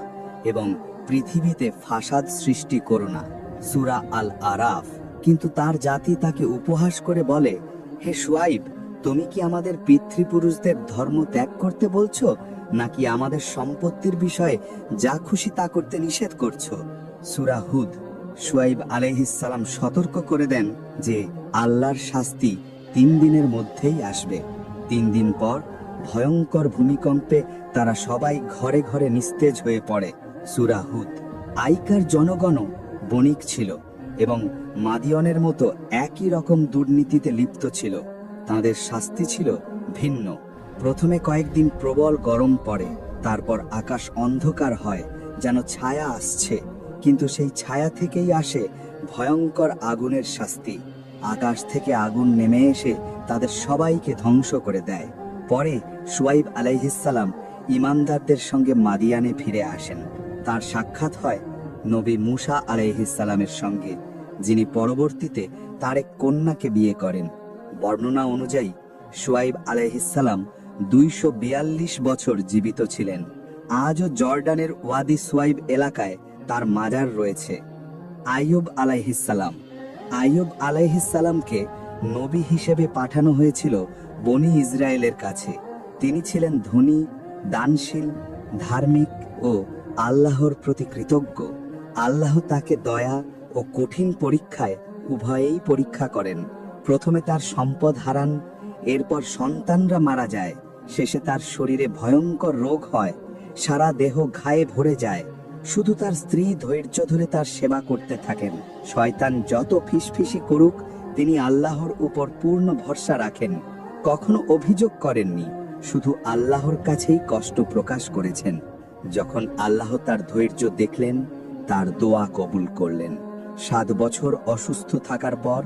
এবং পৃথিবীতে ফাসাদ সৃষ্টি করো না। সূরা আল আরাফ। কিন্তু তার জাতি তাকে উপহাস করে বলে, হে শুআইব, তুমি কি আমাদের পিতৃপুরুষদের ধর্ম ত্যাগ করতে বলছো, নাকি আমাদের সম্পত্তির বিষয়ে যা খুশি তা করতে নিষেধ করছো? সূরা হুদ। শুআইব আলাইহিস সালাম সতর্ক করে দেন যে আল্লাহর শাস্তি 3 দিনের মধ্যেই আসবে। 3 দিন পর ভয়ঙ্কর ভূমিকম্পে তারা সবাই ঘরে ঘরে নিস্তেজ হয়ে পড়ে। সূরা হুদ। আইকার জনগণও বণিক ছিল এবং মাদিয়নের মতো একই রকম দুর্নীতিতে লিপ্ত ছিল। তাদের শাস্তি ছিল ভিন্ন। প্রথমে কয়েকদিন প্রবল গরম পড়ে, তারপর আকাশ অন্ধকার হয়, যেন ছায়া আসছে, কিন্তু সেই ছায়া থেকেই আসে ভয়ঙ্কর আগুনের শাস্তি। আকাশ থেকে আগুন নেমে এসে তাদের সবাইকে ধ্বংস করে দেয়। পরে শুআইব আলাইহিস সালাম ঈমানদারদের সঙ্গে মাদিয়ানে ফিরে আসেন। তার সাক্ষাৎ হয় নবী মূসা আলাইহিস সালামের সঙ্গে, যিনি পরবর্তীতে তার এক কন্যাকে বিয়ে করেন। বর্ণনা অনুযায়ী শুআইব আলাইহিস সালাম 242 বছর জীবিত ছিলেন। আজও জর্ডানের ওয়াদি শুআইব এলাকায় তার মাজার রয়েছে। আইয়ুব আলাইহিস সালাম। আইয়ুব আলাইহিস সালামকে নবী হিসেবে পাঠানো হয়েছিল বনি ইসরায়েলের কাছে। তিনি ছিলেন ধনী, দানশীল, ধার্মিক ও আল্লাহর প্রতি কৃতজ্ঞ। আল্লাহ তাকে দয়া ও কঠিন পরীক্ষায় উভয়েই পরীক্ষা করেন। প্রথমে তার সম্পদ হারান, এরপর সন্তানরা মারা যায়, শেষে তার শরীরে ভয়ঙ্কর রোগ হয়, সারা দেহ ঘায়ে ভরে যায়। শুধু তার স্ত্রী ধৈর্য ধরে তার সেবা করতে থাকেন। শয়তান যত ফিসফিসি করুক, তিনি আল্লাহর উপর পূর্ণ ভরসা রাখেন। কখনো অভিযোগ করেননি, শুধু আল্লাহর কাছেই কষ্ট প্রকাশ করেছেন। যখন আল্লাহ তার ধৈর্য দেখলেন, তার দোয়া কবুল করলেন। 7 বছর অসুস্থ থাকার পর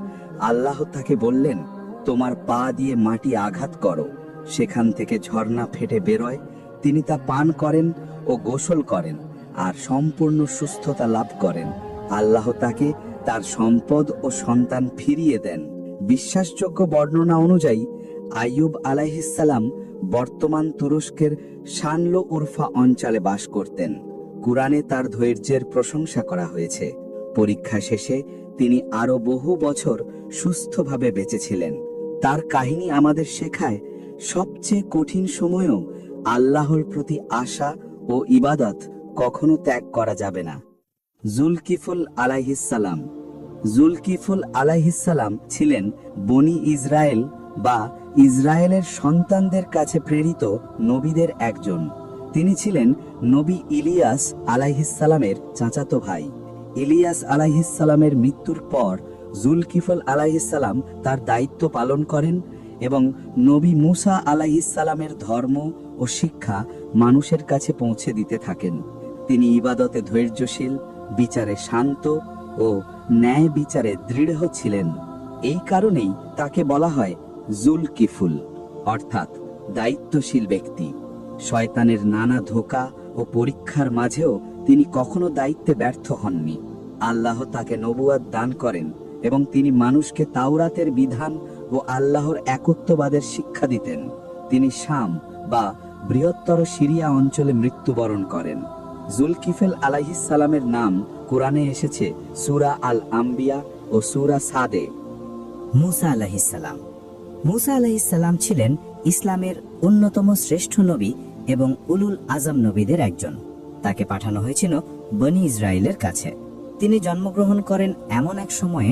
আল্লাহ তাকে বললেন, তোমার পা দিয়ে মাটি আঘাত করো। সেখান থেকে ঝর্ণা ফেটে বেরোয়। তিনি তা পান করেন ও গোসল করেন আর সম্পূর্ণ সুস্থতা লাভ করেন। আল্লাহ তাকে তার সম্পদ ও সন্তান ফিরিয়ে দেন। বিশ্বাসযোগ্য বর্ণনা অনুযায়ী আইয়ুব আলাইহিস সালাম বর্তমান তুরস্কের শানলো উরফা অঞ্চলে বাস করতেন। কুরআনে তার ধৈর্যের প্রশংসা করা হয়েছে। পরীক্ষা শেষে তিনি আরো বহু বছর সুস্থভাবে বেঁচেছিলেন। তার কাহিনী আমাদের শেখায়, সবচেয়ে কঠিন সময়েও আল্লাহর প্রতি আশা ও ইবাদত কখনো ত্যাগ করা যাবে না। জুলকিফুল আলাইহিস সালাম। জুলকিফুল আলাইহিস সালাম ছিলেন বনি ইসরায়েল বা ইসরায়েলের সন্তানদের কাছে প্রেরিত নবীদের একজন। তিনি ছিলেন নবী ইলিয়াস আলাইহিস সালামের চাচাতো ভাই। ইলিয়াস আলাইহিস সালামের মৃত্যুর পর জুলকিফল আলাইহিস সালাম তার দায়িত্ব পালন করেন এবং নবী মূসা আলাইহিস সালামের ধর্ম ও শিক্ষা মানুষের কাছে পৌঁছে দিতে থাকেন। তিনি ইবাদতে ধৈর্যশীল, বিচারে শান্ত ও ন্যায় বিচারে দৃঢ় ছিলেন। এই কারণেই তাকে বলা হয় জুলকিফুল, অর্থাৎ দায়িত্বশীল ব্যক্তি। শয়তানের নানা ধোঁকা ও পরীক্ষার মাঝেও তিনি কখনো দায়িত্বে ব্যর্থ হননি। আল্লাহ তাকে নবুয়াত দান করেন এবং তিনি মানুষকে তাওরাতের বিধান ও আল্লাহর একত্ববাদের শিক্ষা দিতেন। তিনি শাম বা বৃহত্তর সিরিয়া অঞ্চলে মৃত্যুবরণ করেন। জুলকিফল আলাইহিস সালামের নাম কুরআনে এসেছে সূরা আল আম্বিয়া ও সূরা সাদে। মূসা আলাইহিস সালাম। মূসা আলাইহিস সালাম ছিলেন ইসলামের অন্যতম শ্রেষ্ঠ নবী এবং উলুল আজম নবীদের একজন। তাকে পাঠানো হয়েছিল বনি ইসরায়েলের কাছে। তিনি জন্মগ্রহণ করেন এমন এক সময়ে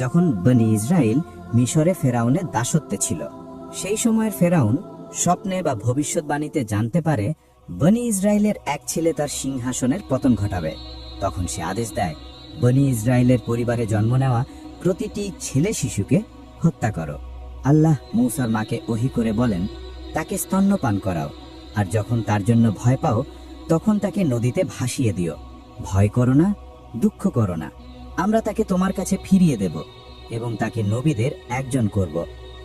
যখন বনি ইসরায়েল মিশরে ফেরাউনের দাসত্বে ছিল। সেই সময়ের ফেরাউন স্বপ্নে বা ভবিষ্যৎবাণীতে জানতে পারে বনি ইসরায়েলের এক ছেলে তার সিংহাসনের পতন ঘটাবে। তখন সে আদেশ দেয়, বনি ইসরায়েলের পরিবারে জন্ম নেওয়া প্রতিটি ছেলে শিশুকে হত্যা করো। আল্লাহ মূসার মাকে ওহী করে বলেন, তাকে স্তন্যপান করাও, আর যখন তার জন্য ভয় পাও তখন তাকে নদীতে ভাসিয়ে দিও। ভয় করো না, দুঃখ করো না, আমরা তাকে তোমার কাছে ফিরিয়ে দেব এবং তাকে নবীদের একজন করব।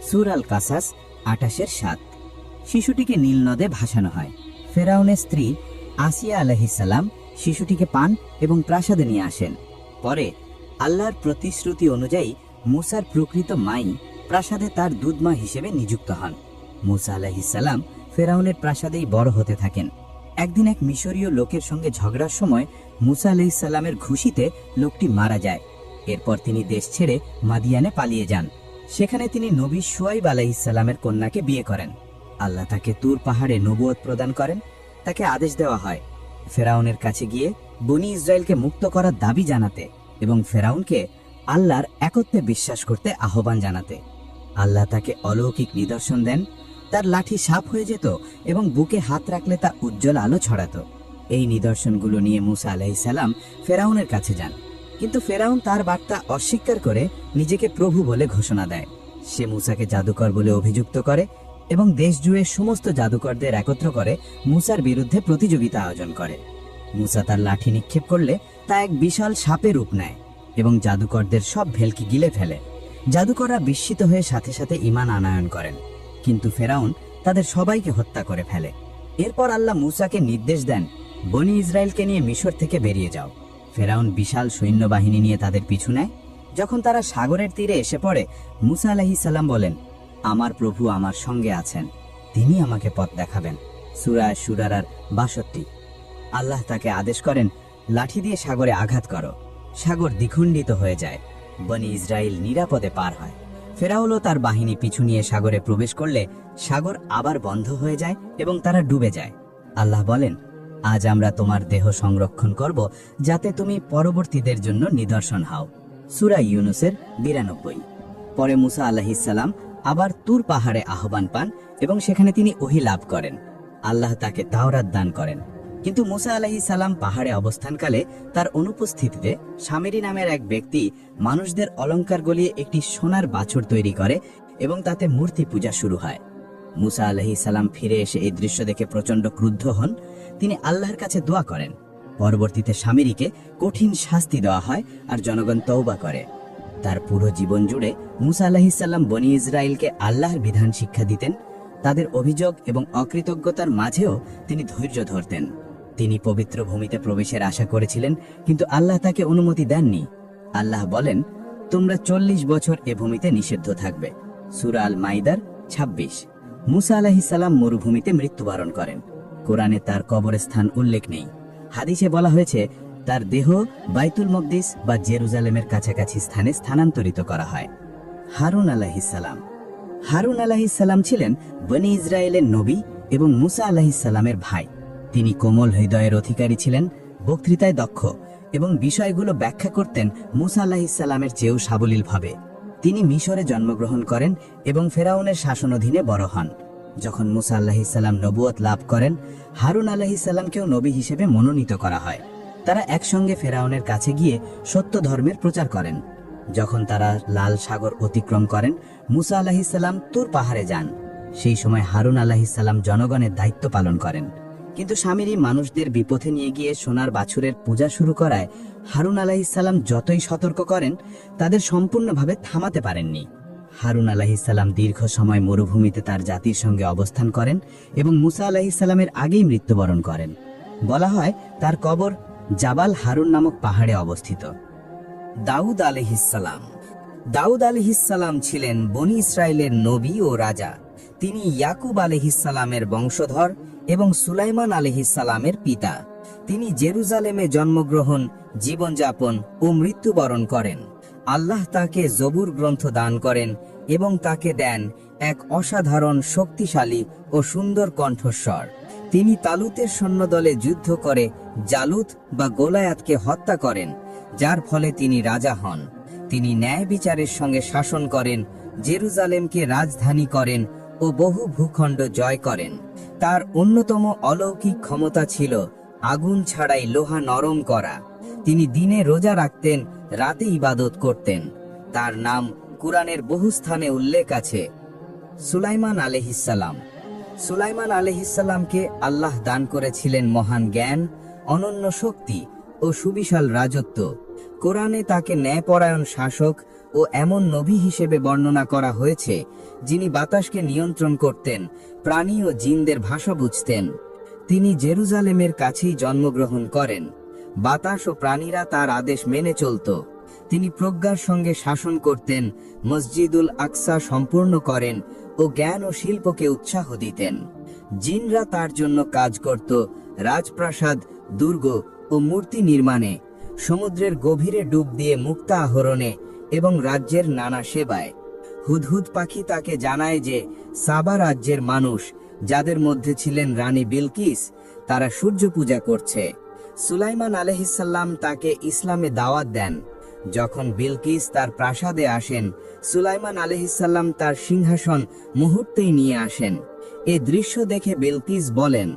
সূরা আল কাসাস 28-7। শিশুটিকে নীল নদে ভাসানো হয়। ফেরাউনের স্ত্রী আসিয়া আলাইহিস সালাম শিশুটিকে পান এবং প্রাসাদে নিয়ে আসেন। পরে আল্লাহর প্রতিশ্রুতি অনুযায়ী মূসার প্রকৃত মাই প্রাসাদে তার দুধমা হিসেবে নিযুক্ত হন। মূসা আলাইহিস সালাম ফেরাউনের প্রাসাদেই বড় হতে থাকেন। একদিন এক মিশরীয় লোকের সঙ্গে ঝগড়ার সময় মূসা আলাইহিস সালামের ঘুষিতে লোকটি মারা যায়। এরপর তিনি দেশ ছেড়ে মাদিয়ানে পালিয়ে যান। সেখানে তিনি নবী শুয়াইব আলাইহিসসালামের কন্যাকে বিয়ে করেন। আল্লাহ তাকে তুর পাহাড়ে নবুয়ত প্রদান করেন। তাকে আদেশ দেওয়া হয় ফেরাউনের কাছে গিয়ে বনি ইসরায়েলকে মুক্ত করার দাবি জানাতে এবং ফেরাউনকে আল্লাহর একত্বে বিশ্বাস করতে আহ্বান জানাতে। আল্লাহ তাকে অলৌকিক নিদর্শন দেন। তার লাঠি সাপ হয়ে যেত এবং বুকে হাত রাখলে তা উজ্জ্বল আলো ছড়াতো। এই নিদর্শনগুলো নিয়ে মুসা আলাইহিসসালাম ফেরাউনের কাছে যান, কিন্তু ফেরাউন তার বার্তা অস্বীকার করে নিজেকে প্রভু বলে ঘোষণা দেয়। সে মুসাকে জাদুকর বলে অভিযুক্ত করে এবং দেশ জুড়ে সমস্ত জাদুকরদের একত্র করে মুসার বিরুদ্ধে প্রতিযোগিতা আয়োজন করে। মুসা তার লাঠি নিক্ষেপ করলে তা এক বিশাল সাপের রূপ নেয় এবং জাদুকরদের সব ভেলকি গিলে ফেলে। জাদুকররা বিস্মিত হয়ে সাথে সাথে ঈমান আনয়ন করেন, কিন্তু ফেরাউন তাদের সবাইকে হত্যা করে ফেলে। এরপর আল্লাহ মুসাকে নির্দেশ দেন, বনি ইসরায়েলকে নিয়ে মিশর থেকে বেরিয়ে যাও। ফেরাউন বিশাল সৈন্যবাহিনী নিয়ে তাদের পিছু নেয়। যখন তারা সাগরের তীরে এসে পড়ে, মুসা আলাইহিসসালাম বলেন, আমার প্রভু আমার সঙ্গে আছেন, তিনি আমাকে পথ দেখাবেন। সূরা আশ-শুরার ৬২। আল্লাহ তাকে আদেশ করেন, লাঠি দিয়ে সাগরে আঘাত করো। সাগর দ্বিখণ্ডিত হয়ে যায়। বনি ইসরায়েল নিরাপদে পার হয়। ফেরাউনও তার বাহিনী পিছু নিয়ে সাগরে প্রবেশ করলে সাগর আবার বন্ধ হয়ে যায় এবং তারা ডুবে যায়। আল্লাহ বলেন, আজ আমরা তোমার দেহ সংরক্ষণ করব যাতে তুমি পরবর্তীদের জন্য নিদর্শন হও। সূরা ইউনূসের ৯২। পরে মুসা আলাইহিসসালাম আবার তুর পাহাড়ে আহ্বান পান এবং সেখানে তিনি ওহী লাভ করেন। আল্লাহ তাকে তাওরাত দান করেন। কিন্তু মুসা আলাইহিসসালাম পাহাড়ে অবস্থানকালে তার অনুপস্থিতিতে সামেরী নামের এক ব্যক্তি মানুষদের অলংকার গলিয়ে একটি সোনার বাছুর তৈরি করে এবং তাতে মূর্তি পূজা শুরু হয়। মুসা আলাইহিসসালাম ফিরে এসে এই দৃশ্য দেখে প্রচণ্ড ক্রুদ্ধ হন। তিনি আল্লাহর কাছে দোয়া করেন। পরবর্তীতে সামেরীকে কঠিন শাস্তি দেওয়া হয় আর জনগণ তওবা করে। তার পুরো জীবন জুড়ে মুসা আলাইহিসসালাম বনি ইসরায়েলকে আল্লাহর বিধান শিক্ষা দিতেন। তাদের অভিযোগ এবং অকৃতজ্ঞতার মাঝেও তিনি ধৈর্য ধরতেন। তিনি পবিত্র ভূমিতে প্রবেশের আশা করেছিলেন, কিন্তু আল্লাহ তাকে অনুমতি দেননি। আল্লাহ বলেন, তোমরা ৪০ বছর এ ভূমিতে নিষিদ্ধ থাকবে। সূরা আল মাইদার ২৬। মুসা আলাইহিসসালাম মরুভূমিতে মৃত্যুবরণ করেন। কোরআনে তার কবরস্থান উল্লেখ নেই। হাদিসে বলা হয়েছে তার দেহ বাইতুল মকদিস বা জেরুজালেমের কাছাকাছি স্থানে স্থানান্তরিত করা হয়। হারুন আলাইহিসসালাম। হারুন আলাইহিসসালাম ছিলেন বনি ইসরায়েলের নবী এবং মুসা আলাইহিসসালামের ভাই। তিনি কোমল হৃদয়ের অধিকারী ছিলেন, বক্তৃতায় দক্ষ এবং বিষয়গুলো ব্যাখ্যা করতেন মুসা আলাইহিসসালামের চেয়েও সাবলীলভাবে। তিনি মিশরে জন্মগ্রহণ করেন এবং ফেরাউনের শাসনাধীনে বড় হন। যখন মুসা আলাইহিসসালাম নবুয়ত লাভ করেন, হারুন আলাইহিসসালামকেও নবী হিসেবে মনোনীত করা হয়। তারা একসঙ্গে ফেরাউনের কাছে গিয়ে সত্য ধর্মের প্রচার করেন। যখন তারা লাল সাগর অতিক্রম করেন, মুসা আলাইহিসসালাম তুর পাহাড়ে যান। সেই সময় হারুন আলাইহিসসালাম জনগণের দায়িত্ব পালন করেন। কিন্তু সামেরী মানুষদের বিপথে নিয়ে গিয়ে সোনার বাছুরের পূজা শুরু করায় হারুন আলাইহিসসালাম যতই সতর্ক করেন, তাদের সম্পূর্ণভাবে থামাতে পারেননি। হারুন আলাইহিসসালাম দীর্ঘ সময় মরুভূমিতে তার জাতির সঙ্গে অবস্থান করেন এবং মুসা আলাইহিসসালামের আগেই মৃত্যুবরণ করেন। বলা হয় তার কবর জাবাল হারুন নামক পাহাড়ে অবস্থিত। দাউদ আলাইহিসসালাম। দাউদ আলাইহিসসালাম ছিলেন বনি ইসরায়েলের নবী ও রাজা। তিনি ইয়াকুব আলাইহিসসালামের বংশধর এবং সুলাইমান আলাইহিসসালামের পিতা। তিনি জেরুজালেমে জন্মগ্রহণ, জীবনযাপন ও মৃত্যুবরণ করেন। আল্লাহ তাকে জবুর গ্রন্থ দান করেন এবং তাকে দেন এক অসাধারণ শক্তিশালী ও সুন্দর কণ্ঠস্বর। তিনি তালুতের সৈন্যদলে যুদ্ধ করে জালুত বা গোলায়াতকে হত্যা করেন, যার ফলে তিনি রাজা হন। তিনি ন্যায় বিচারের সঙ্গে শাসন করেন, জেরুজালেমকে রাজধানী করেন ও বহু ভূখণ্ড জয় করেন। তার অন্যতম অলৌকিক ক্ষমতা ছিল আগুন ছাড়াই লোহা নরম করা। তিনি দিনে রোজা রাখতেন, রাতে ইবাদত করতেন। তার নাম কুরআনের বহু স্থানে উল্লেখ আছে। সুলাইমান আলাইহিসসালাম। সুলাইমান আলাইহিসসালামকে আল্লাহ দান করেছিলেন মহান জ্ঞান, অনন্য শক্তি ও সুবিশাল রাজত্ব। কোরআনে তাকে ন্যায়পরায়ণ শাসক ও এমন নবী হিসেবে বর্ণনা করা হয়েছে যিনি বাতাসকে নিয়ন্ত্রণ করতেন, প্রাণী ও জিনদের ভাষা বুঝতেন। তিনি জেরুজালেমের কাছেই জন্মগ্রহণ করেন। বাতাস ও প্রাণীরা তার আদেশ মেনে চলত। তিনি প্রজ্ঞার সঙ্গে শাসন করতেন, মসজিদুল আকসা সম্পূর্ণ করেন ও জ্ঞান ও শিল্পকে উৎসাহ দিতেন। জিনরা তার জন্য কাজ করত, রাজপ্রাসাদ, দুর্গ ও মূর্তি নির্মাণে, সমুদ্রের গভীরে ডুব দিয়ে মুক্তা আহরণে এবং রাজ্যের নানা সেবায়। হুদহুদ পাখি তাকে জানায় যে সাবা রাজ্যের মানুষ, যাদের মধ্যে ছিলেন রানী বিলকিস, তারা সূর্য পূজা করছে। সুলাইমান আলাইহিসসালাম তাকে ইসলামে দাওয়াত দেন। যখন বিলকিস তার প্রাসাদে আসেন, সুলাইমান আলাইহিসসালাম তার সিংহাসন মুহূর্তেই নিয়ে আসেন। এ দৃশ্য দেখে বিলকিস বলেন,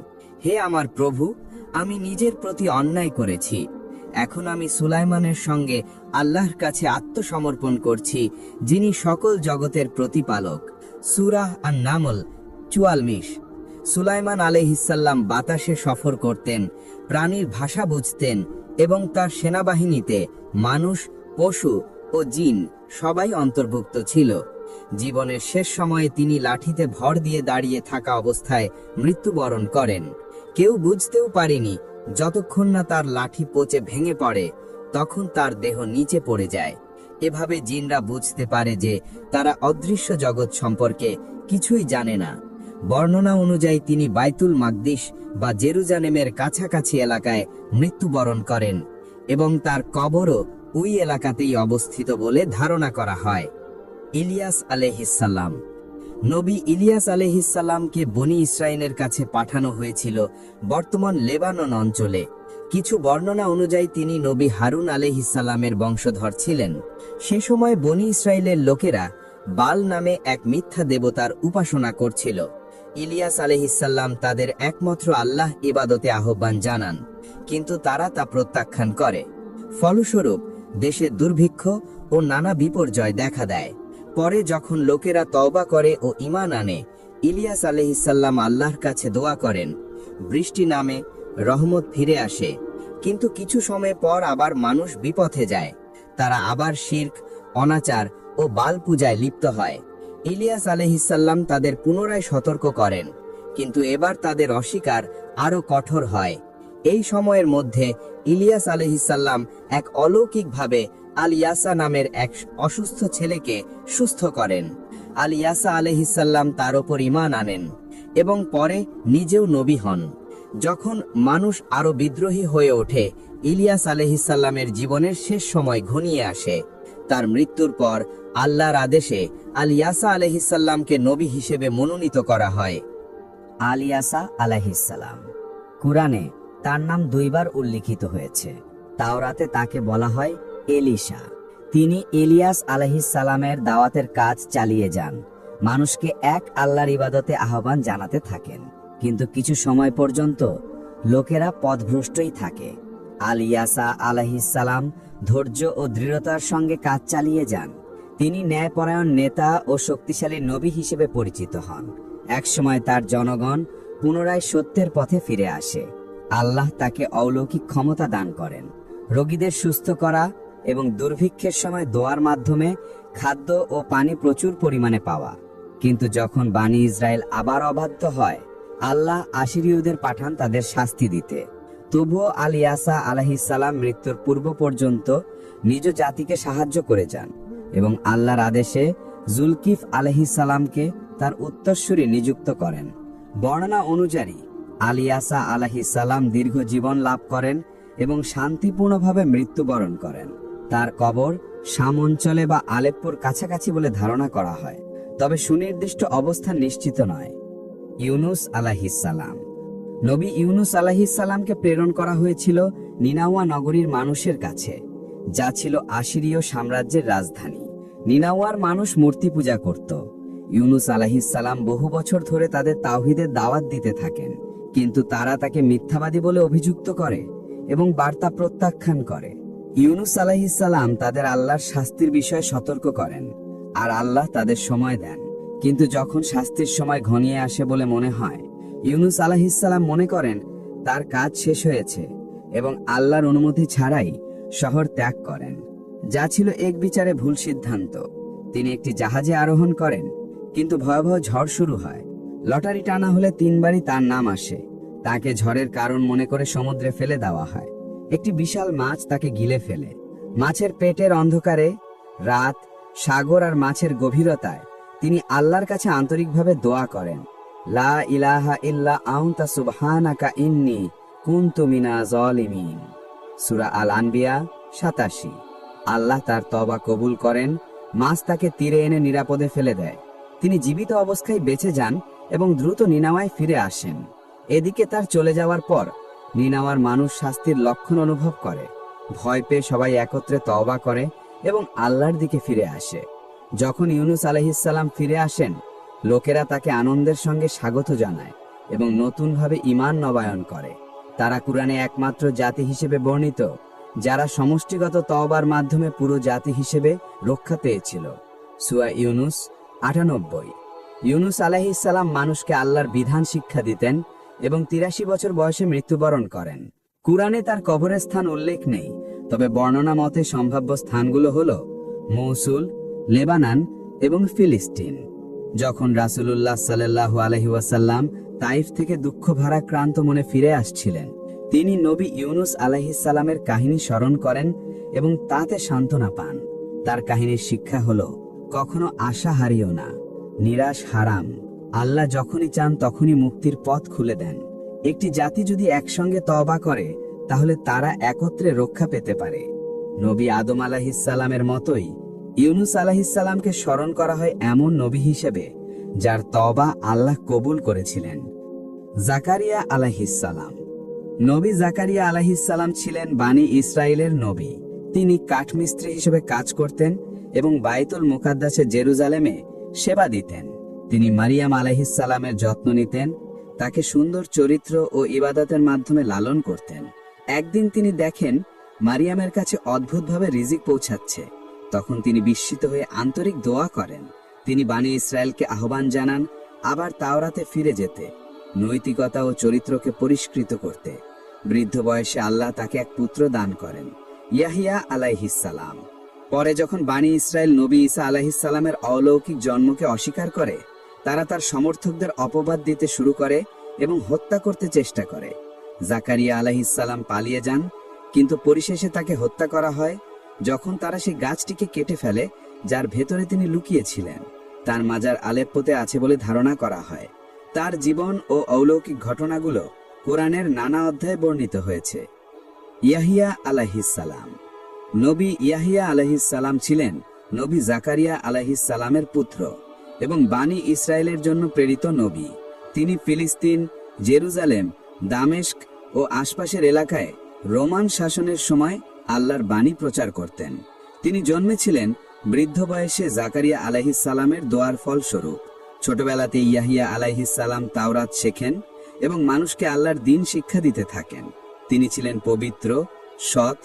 হে আমার প্রভু, আমি নিজের প্রতি অন্যায় করেছি। এখন আমি সুলাইমানের সঙ্গে আল্লাহর কাছে আত্মসমর্পণ করছি, যিনি সকল জগতের প্রতিপালক। সূরা আন-নামল ৪৪। সুলাইমান আলাইহিসসালাম বাতাসে সফর করতেন, প্রাণীর ভাষা বুঝতেন এবং তার সেনাবাহিনীতে মানুষ, পশু ও জিন সবাই অন্তর্ভুক্ত ছিল। জীবনের শেষ সময়ে তিনি লাঠিতে ভর দিয়ে দাঁড়িয়ে থাকা অবস্থায় মৃত্যুবরণ করেন। কেউ বুঝতেও পারেনি যতক্ষণ না তার লাঠি পচে ভেঙে পড়ে, তখন তার দেহ নিচে পড়ে যায়। এভাবে জিনরা বুঝতে পারে যে তারা অদৃশ্য জগৎ সম্পর্কে কিছুই জানে না। বর্ণনা অনুযায়ী তিনি বাইতুল মাকদিস বা জেরুজালেমের কাছাকাছি এলাকায় মৃত্যুবরণ করেন এবং তার কবরও ওই এলাকাতেই অবস্থিত বলে ধারণা করা হয়। ইলিয়াস আলাইহিসসালাম। নবী ইলিয়াস আলাইহিসসালামকে বনি ইসরাইলের কাছে পাঠানো হয়েছিল বর্তমান লেবানন অঞ্চলে। কিছু বর্ণনা অনুযায়ী তিনি নবী হারুন আলাইহিসসালামের বংশধর ছিলেন। সে সময় বনি ইসরাইলের লোকেরা বাল নামে এক মিথ্যা দেবতার উপাসনা করছিল। ইলিয়াস আলাইহিসসালাম তাদের একমাত্র আল্লাহ ইবাদতে আহ্বান জানান, কিন্তু তারা তা প্রত্যাখ্যান করে। ফলস্বরূপ দেশে দুর্ভিক্ষ ও নানা বিপর্যয় দেখা দেয়। পরে যখন লোকেরা তওবা করে ও ঈমান আনে, ইলিয়াস আলাইহিসসালাম আল্লাহর কাছে দোয়া করেন, বৃষ্টি নামে, রহমত ফিরে আসে। কিন্তু কিছু সময় পর আবার মানুষ বিপথে যায়। তারা আবার শিরক, অনাচার ও বাল পূজায় লিপ্ত হয়। ইলিয়াস আলাইহিসসালাম তাদের পুনরায় সতর্ক করেন, কিন্তু এবার তাদের অস্বীকার আরো কঠোর হয়। এই সময়ের মধ্যে ইলিয়াস আলাইহিসসালাম এক অলৌকিকভাবে আল-ইয়াসা নামের এক অসুস্থ ছেলেকে সুস্থ করেন। আল-ইয়াসা আলাইহিসসালাম তার উপর ঈমান আনেন এবং পরে নিজেও নবী হন। যখন মানুষ আরো বিদ্রোহী হয়ে ওঠে, ইলিয়াস আলাইহিসসালামের জীবনের শেষ সময় ঘনিয়ে আসে। তার মৃত্যুর পর আল্লাহর আদেশে আল-ইয়াসা আলাইহিসসালামকে নবী হিসেবে মনোনীত করা হয়। আল-ইয়াসা আলাইহিসসালাম। কুরআনে তার নাম 2 বার উল্লিখিত হয়েছে। তাওরাতে তাকে বলা হয় এলিশা। তিনি ইলিয়াস আলাইহিসসালামের দাওয়াতের কাজ চালিয়ে যান, মানুষকে এক আল্লাহর ইবাদতে আহ্বান জানাতে থাকেন। কিন্তু কিছু সময় পর্যন্ত লোকেরা পথভ্রষ্টই থাকে। আল-ইয়াসা আলাইহিসসালাম ধৈর্য ও দৃঢ়তার সঙ্গে কাজ চালিয়ে যান। তিনি ন্যায়পরায়ণ নেতা ও শক্তিশালী নবী হিসেবে পরিচিত হন। একসময় তার জনগণ পুনরায় সত্যের পথে ফিরে আসে। আল্লাহ তাকে অলৌকিক ক্ষমতা দান করেন, রোগীদের সুস্থ করা এবং দুর্ভিক্ষের সময় দোয়ার মাধ্যমে খাদ্য ও পানি প্রচুর পরিমাণে পাওয়া। কিন্তু যখন বানি ইসরায়েল আবার অবাধ্য হয়, আল্লাহ আশিরীয়দের পাঠান তাদের শাস্তি দিতে। তবুও আল-ইয়াসা আলাইহিসসালাম মৃত্যুর পূর্ব পর্যন্ত নিজ জাতিকে সাহায্য করে যান এবং আল্লাহর আদেশে জুলকিফ আলাইহিসসালামকে তার উত্তরসূরি নিযুক্ত করেন। বর্ণনা অনুযায়ী আল-ইয়াসা আলাইহিসসালাম দীর্ঘ জীবন লাভ করেন এবং শান্তিপূর্ণভাবে মৃত্যুবরণ করেন। তার কবর শাম অঞ্চলে বা আলেপ্পোর কাছাকাছি বলে ধারণা করা হয়, তবে সুনির্দিষ্ট অবস্থান নিশ্চিত নয়। ইউনুস আলাইহিসসালাম। নবী ইউনুস আলাইহিসসালামকে প্রেরণ করা হয়েছিল নিনাওয়া নগরীর মানুষের কাছে, যা ছিল আশিরীয় সাম্রাজ্যের রাজধানী। নিনাওয়ার মানুষ মূর্তি পূজা করত। ইউনুস আলাইহিসসালাম বহু বছর ধরে তাদের তাওহীদের দাওয়াত দিতে থাকেন, কিন্তু তারা তাকে মিথ্যাবাদী বলে অভিযুক্ত করে এবং বার্তা প্রত্যাখ্যান করে। ইউনুস আলাইহিসসালাম তাদের আল্লাহর শাস্তির বিষয়ে সতর্ক করেন, আর আল্লাহ তাদের সময় দেন। কিন্তু যখন শাস্তির সময় ঘনিয়ে আসে বলে মনে হয়, ইউনুস আলাইহিসসালাম মনে করেন তার কাজ শেষ হয়েছে এবং আল্লাহর অনুমতি ছাড়াই শহর ত্যাগ করেন, যা ছিল এক বিচারে ভুল সিদ্ধান্ত। তিনি একটি জাহাজে আরোহণ করেন, কিন্তু ভয়াবহ ঝড় শুরু হয়। লটারি টানা হলে 3 বারই তার নাম আসে। তাকে ঝড়ের কারণ মনে করে সমুদ্রে ফেলে দেওয়া হয়। একটি বিশাল মাছ তাকে গিলে ফেলে। মাছের পেটের অন্ধকারে, রাত, সাগর আর মাছের গভীরতায় তিনি আল্লাহর কাছে আন্তরিকভাবে দোয়া করেন, লা ইলাহা ইল্লা আনতা সুবহানাকা ইন্নী কুনতু মিনাজ জালিমিন। সূরা আল আনবিয়া 87। আল্লাহ তার তওবা কবুল করেন মাছ তাকে তীরে এনে নিরাপদে ফেলে দেয়। তিনি জীবিত অবস্থায় বেঁচে যান এবং দ্রুত নিনাওয়ায় ফিরে আসেন। এদিকে তার চলে যাওয়ার পর নিনাওয়ার মানুষ শাস্তির লক্ষণ অনুভব করে। ভয় পেয়ে সবাই একত্রে তওবা করে এবং আল্লাহর দিকে ফিরে আসে। যখন ইউনুস আলাইহিসসালাম ফিরে আসেন, লোকেরা তাকে আনন্দের সঙ্গে স্বাগত জানায় এবং নতুনভাবে ঈমান নবায়ন করে। তারা কুরআনে একমাত্র জাতি হিসেবে বর্ণিত যারা সমষ্টিগত তওবার মাধ্যমে পুরো জাতি হিসেবে রক্ষা পেয়েছিল। সূরা ইউনুস ৯৮। ইউনুস আলাইহিসসালাম মানুষকে আল্লাহর বিধান শিক্ষা দিতেন এবং ৮৩ বছর বয়সে মৃত্যুবরণ করেন। কুরআনে তার কবরের স্থান উল্লেখ নেই, তবে বর্ণনা মতে সম্ভাব্য স্থানগুলো হলো মৌসুল, লেবানন এবং ফিলিস্তিন। যখন রাসূলুল্লাহ সাল্লাল্লাহু আলাইহি ওয়াসাল্লাম তাইফ থেকে দুঃখ ভারাক্রান্ত মনে ফিরে আসছিলেন, তিনি নবী ইউনুস আলাইহিসসালামের কাহিনী স্মরণ করেন এবং তাতে সান্ত্বনা পান। তার কাহিনীর শিক্ষা হলো, কখনো আশা হারিও না, নিরাশ হারাম। আল্লাহ যখনই চান তখনই মুক্তির পথ খুলে দেন। একটি জাতি যদি একসঙ্গে তওবা করে তাহলে তারা একত্রে রক্ষা পেতে পারে। নবী আদম আলাইহিসসালামের মতোই ইউনুস আলাইহিসসালামকে স্মরণ করা হয় এমন নবী হিসেবে যার তওবা আল্লাহ কবুল করেছিলেন। জাকারিয়া আলাইহিসসালাম। নবী জাকারিয়া আলাইহিসসালাম ছিলেন বানি ইসরাইলের নবী। তিনি কাঠমিস্ত্রি হিসেবে কাজ করতেন এবং বাইতুল মুকাদ্দাসে জেরুজালেমে সেবা দিতেন। তিনি মারিয়াম আলাইহিসসালামের যত্ন নিতেন, তাকে সুন্দর চরিত্র ও ইবাদতের মাধ্যমে লালন করতেন। একদিন তিনি দেখেন মারিয়ামের কাছে অদ্ভুতভাবে রিজিক পৌঁছাচ্ছে। তখন তিনি বিস্মিত হয়ে আন্তরিক দোয়া করেন। তিনি বানি ইসরায়েলকে আহ্বান জানান আবার তাওরাতে ফিরে যেতে, নৈতিকতা ও চরিত্রকে পরিষ্কৃত করতে। বৃদ্ধ বয়সে আল্লাহ তাকে এক পুত্র দান করেন, ইয়াহিয়া আলাইহিসসালাম। পরে যখন বানি ইসরায়েল নবী ঈসা আলাইহিসসালামের অলৌকিক জন্মকে অস্বীকার করে, তারা তার সমর্থকদের অপবাদ দিতে শুরু করে এবং হত্যা করতে চেষ্টা করে। জাকারিয়া আলাইহিসসালাম পালিয়ে যান, কিন্তু পরিশেষে তাকে হত্যা করা হয় যখন তারা সেই গাছটিকে কেটে ফেলে যার ভেতরে তিনি লুকিয়েছিলেন। তার মাজার আলেপ্পোতে আছে বলে ধারণা করা হয়। তার জীবন ও অলৌকিক ঘটনাগুলো কোরআনের নানা অধ্যায়ে বর্ণিত হয়েছে। ইয়াহিয়া আলাইহিসসালাম। নবী ইয়াহিয়া আলাইহিসসালাম ছিলেন নবী জাকারিয়া আলাইহিসসালামের পুত্র এবং বানি ইসরায়েলের জন্য প্রেরিত নবী। তিনি ফিলিস্তিন, জেরুজালেম, দামেস্ক ও আশপাশের এলাকায় রোমান শাসনের সময় আল্লাহর বাণী প্রচার করতেন। তিনি জন্মেছিলেন বৃদ্ধ বয়সে জাকারিয়া আলাইহিসসালামের দোয়ার ফলস্বরূপ। ছোটবেলাতে ইয়াহিয়া আলাইহিসসালাম তাওরাত শেখেন এবং মানুষকে আল্লাহর দ্বীন শিক্ষা দিতে থাকেন। তিনি ছিলেন পবিত্র, সৎ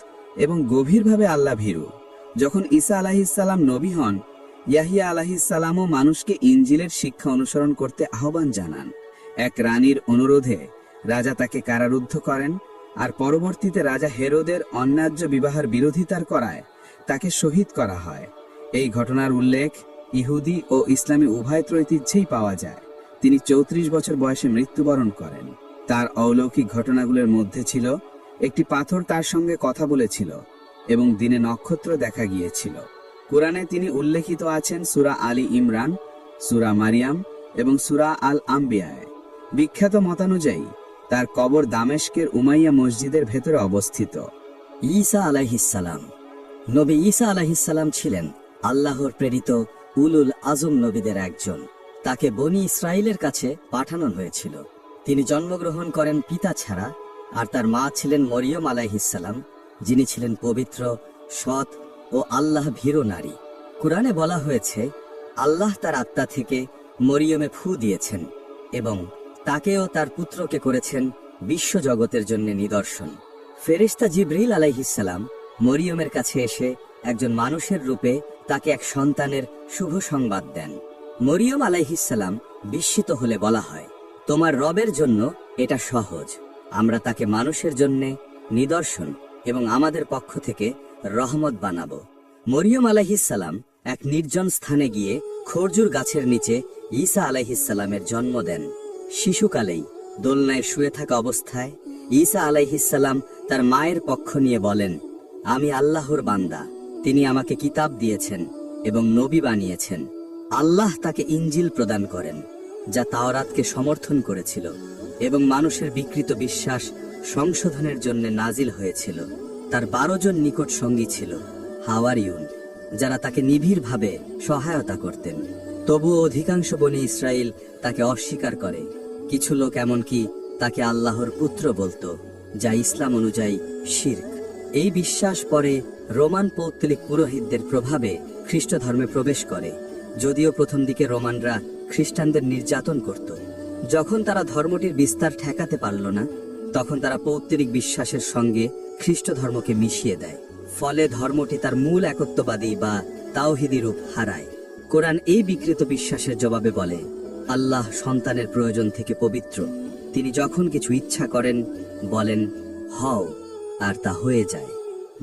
এবং গভীরভাবে আল্লাহ ভীরু। যখন ঈসা আলাইহিসসালাম নবী হন, ইয়াহিয়া আলাইহিসসালামও মানুষকে ইনজিলের শিক্ষা অনুসরণ করতে আহ্বান জানান। এক রানীর অনুরোধে রাজা তাকে কারারুদ্ধ করেন, আর পরবর্তীতে রাজা হেরোদের অন্যায্য বিবাহের বিরোধিতার করায় তাকে শহীদ করা হয়। এই ঘটনার উল্লেখ ইহুদি ও ইসলামী উভয় ঐতিহ্যেই পাওয়া যায়। তিনি ৩৪ বছর বয়সে মৃত্যুবরণ করেন। তার অলৌকিক ঘটনাগুলোর মধ্যে ছিল একটি পাথর তার সঙ্গে কথা বলেছিল এবং দিনে নক্ষত্র দেখা গিয়েছিল। কোরআনে তিনি উল্লেখিত আছেন সূরা আলী ইমরান, সূরা মারিয়াম এবং সূরা আল আম্বিয়ায়। বিখ্যাত মতানুযায়ী তার কবর দামেস্কের উমাইয়া মসজিদের ভেতরে অবস্থিত। ঈসা আলাইহিসসালাম। নবী ঈসা আলাইহিসসালাম ছিলেন আল্লাহর প্রেরিত উলুল আজম নবীদের একজন। তাকে বনি ইসরায়েলের কাছে পাঠানো হয়েছিল। তিনি জন্মগ্রহণ করেন পিতা ছাড়া, আর তার মা ছিলেন মরিয়ম আলাইহিসসালাম, যিনি ছিলেন পবিত্র, সৎ ও আল্লাহ ভীরু নারী। কুরআনে বলা হয়েছে, আল্লাহ তার আত্মা থেকে মরিয়মে ফু দিয়েছেন এবং তাকে ও তার পুত্রকে করেছেন বিশ্বজগতের জন্য নিদর্শন। ফেরেশতা জিবরিল আলাইহিসসালাম মরিয়মের কাছে এসে একজন মানুষের রূপে তাকে এক সন্তানের শুভ সংবাদ দেন। মরিয়ম আলাইহিসসালাম বিস্মিত হলে বলা হয়, তোমার রবের জন্য এটা সহজ, আমরা তাকে মানুষের জন্য নিদর্শন এবং আমাদের পক্ষ থেকে রহমত বানাবো। মরিয়ম আলাইহিসসালাম এক নির্জন স্থানে গিয়ে খরজুর গাছের নিচে ঈসা আলাইহিসসালামের জন্ম দেন। শিশুকালেই দোলনায় শুয়ে থাকা অবস্থায় ঈসা আলাইহিসসালাম তার মায়ের পক্ষ নিয়ে বলেন, আমি আল্লাহর বান্দা, তিনি আমাকে কিতাব দিয়েছেন এবং নবী বানিয়েছেন। আল্লাহ তাকে ইনজিল প্রদান করেন, যা তাওরাতকে সমর্থন করেছিল এবং মানুষের বিকৃত বিশ্বাস সংশোধনের জন্য নাজিল হয়েছিল। তার 12 জন নিকট সঙ্গী ছিল, হাওয়ারিউন, যারা তাকে নিবিড়ভাবে সহায়তা করতেন। তবুও অধিকাংশ বনি ইসরায়েল তাকে অস্বীকার করে। কিছু লোক এমনকি তাকে আল্লাহর পুত্র বলতো, যা ইসলাম অনুযায়ী শিরক। এই বিশ্বাস পরে রোমান পৌত্তলিক পুরোহিতদের প্রভাবে খ্রিস্ট ধর্মে প্রবেশ করে। যদিও প্রথম দিকে রোমানরা খ্রিস্টানদের নির্যাতন করত, যখন তারা ধর্মটির বিস্তার ঠেকাতে পারল না, তখন তারা পৌত্তলিক বিশ্বাসের সঙ্গে খ্রিস্ট ধর্মকে মিশিয়ে দেয়। ফলে ধর্মটি তার মূল একত্ববাদী বা তাওহিদি রূপ হারায়। কোরআন এই বিকৃত বিশ্বাসের জবাবে বলে, আল্লাহ সন্তানের প্রয়োজন থেকে পবিত্র। তিনি যখন কিছু ইচ্ছা করেন বলেন হও, আর তা হয়ে যায়।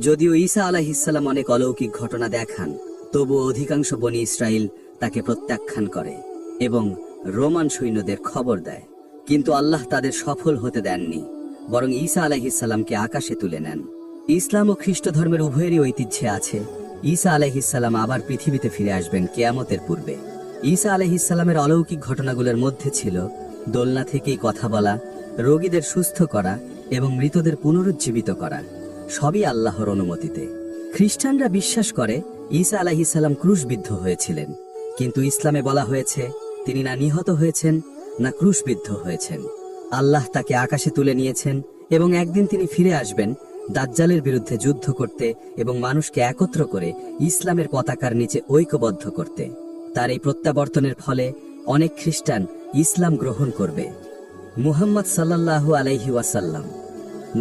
যদিও ঈসা আলাইহিসসালাম অনেক অলৌকিক ঘটনা দেখান, তবু অধিকাংশ বনি ইসরায়েল তাকে প্রত্যাখ্যান করে এবং রোমান সৈন্যদের খবর দেয়। কিন্তু আল্লাহ তাদের সফল হতে দেননি, বরং ঈসা আলাইহিসসালামকে আকাশে তুলে নেন। ইসলাম ও খ্রিস্ট ধর্মের উভয়েরই ঐতিহ্যে আছে ঈসা আলাইহিসসালাম আবার পৃথিবীতে ফিরে আসবেন কিয়ামতের পূর্বে। ঈসা আলাইহিসসালামের অলৌকিক ঘটনাগুলোর মধ্যে ছিল দোলনা থেকেই কথা বলা, রোগীদের সুস্থ করা এবং মৃতদের পুনরুজ্জীবিত করা, সবই আল্লাহর অনুমতিতে। খ্রিস্টানরা বিশ্বাস করে ঈসা আলাইহিসসালাম ক্রুশবিদ্ধ হয়েছিলেন, কিন্তু ইসলামে বলা হয়েছে তিনি না নিহত হয়েছেন না ক্রুশবিদ্ধ হয়েছেন। আল্লাহ তাকে আকাশে তুলে নিয়েছেন এবং একদিন তিনি ফিরে আসবেন দাজ্জালের বিরুদ্ধে যুদ্ধ করতে এবং মানুষকে একত্র করে ইসলামের পতাকার নিচে ঐক্যবদ্ধ করতে। তার এই প্রত্যাবর্তনের ফলে অনেক খ্রিস্টান ইসলাম গ্রহণ করবে। মুহাম্মদ সাল্লাল্লাহু আলাইহি ওয়াসাল্লাম।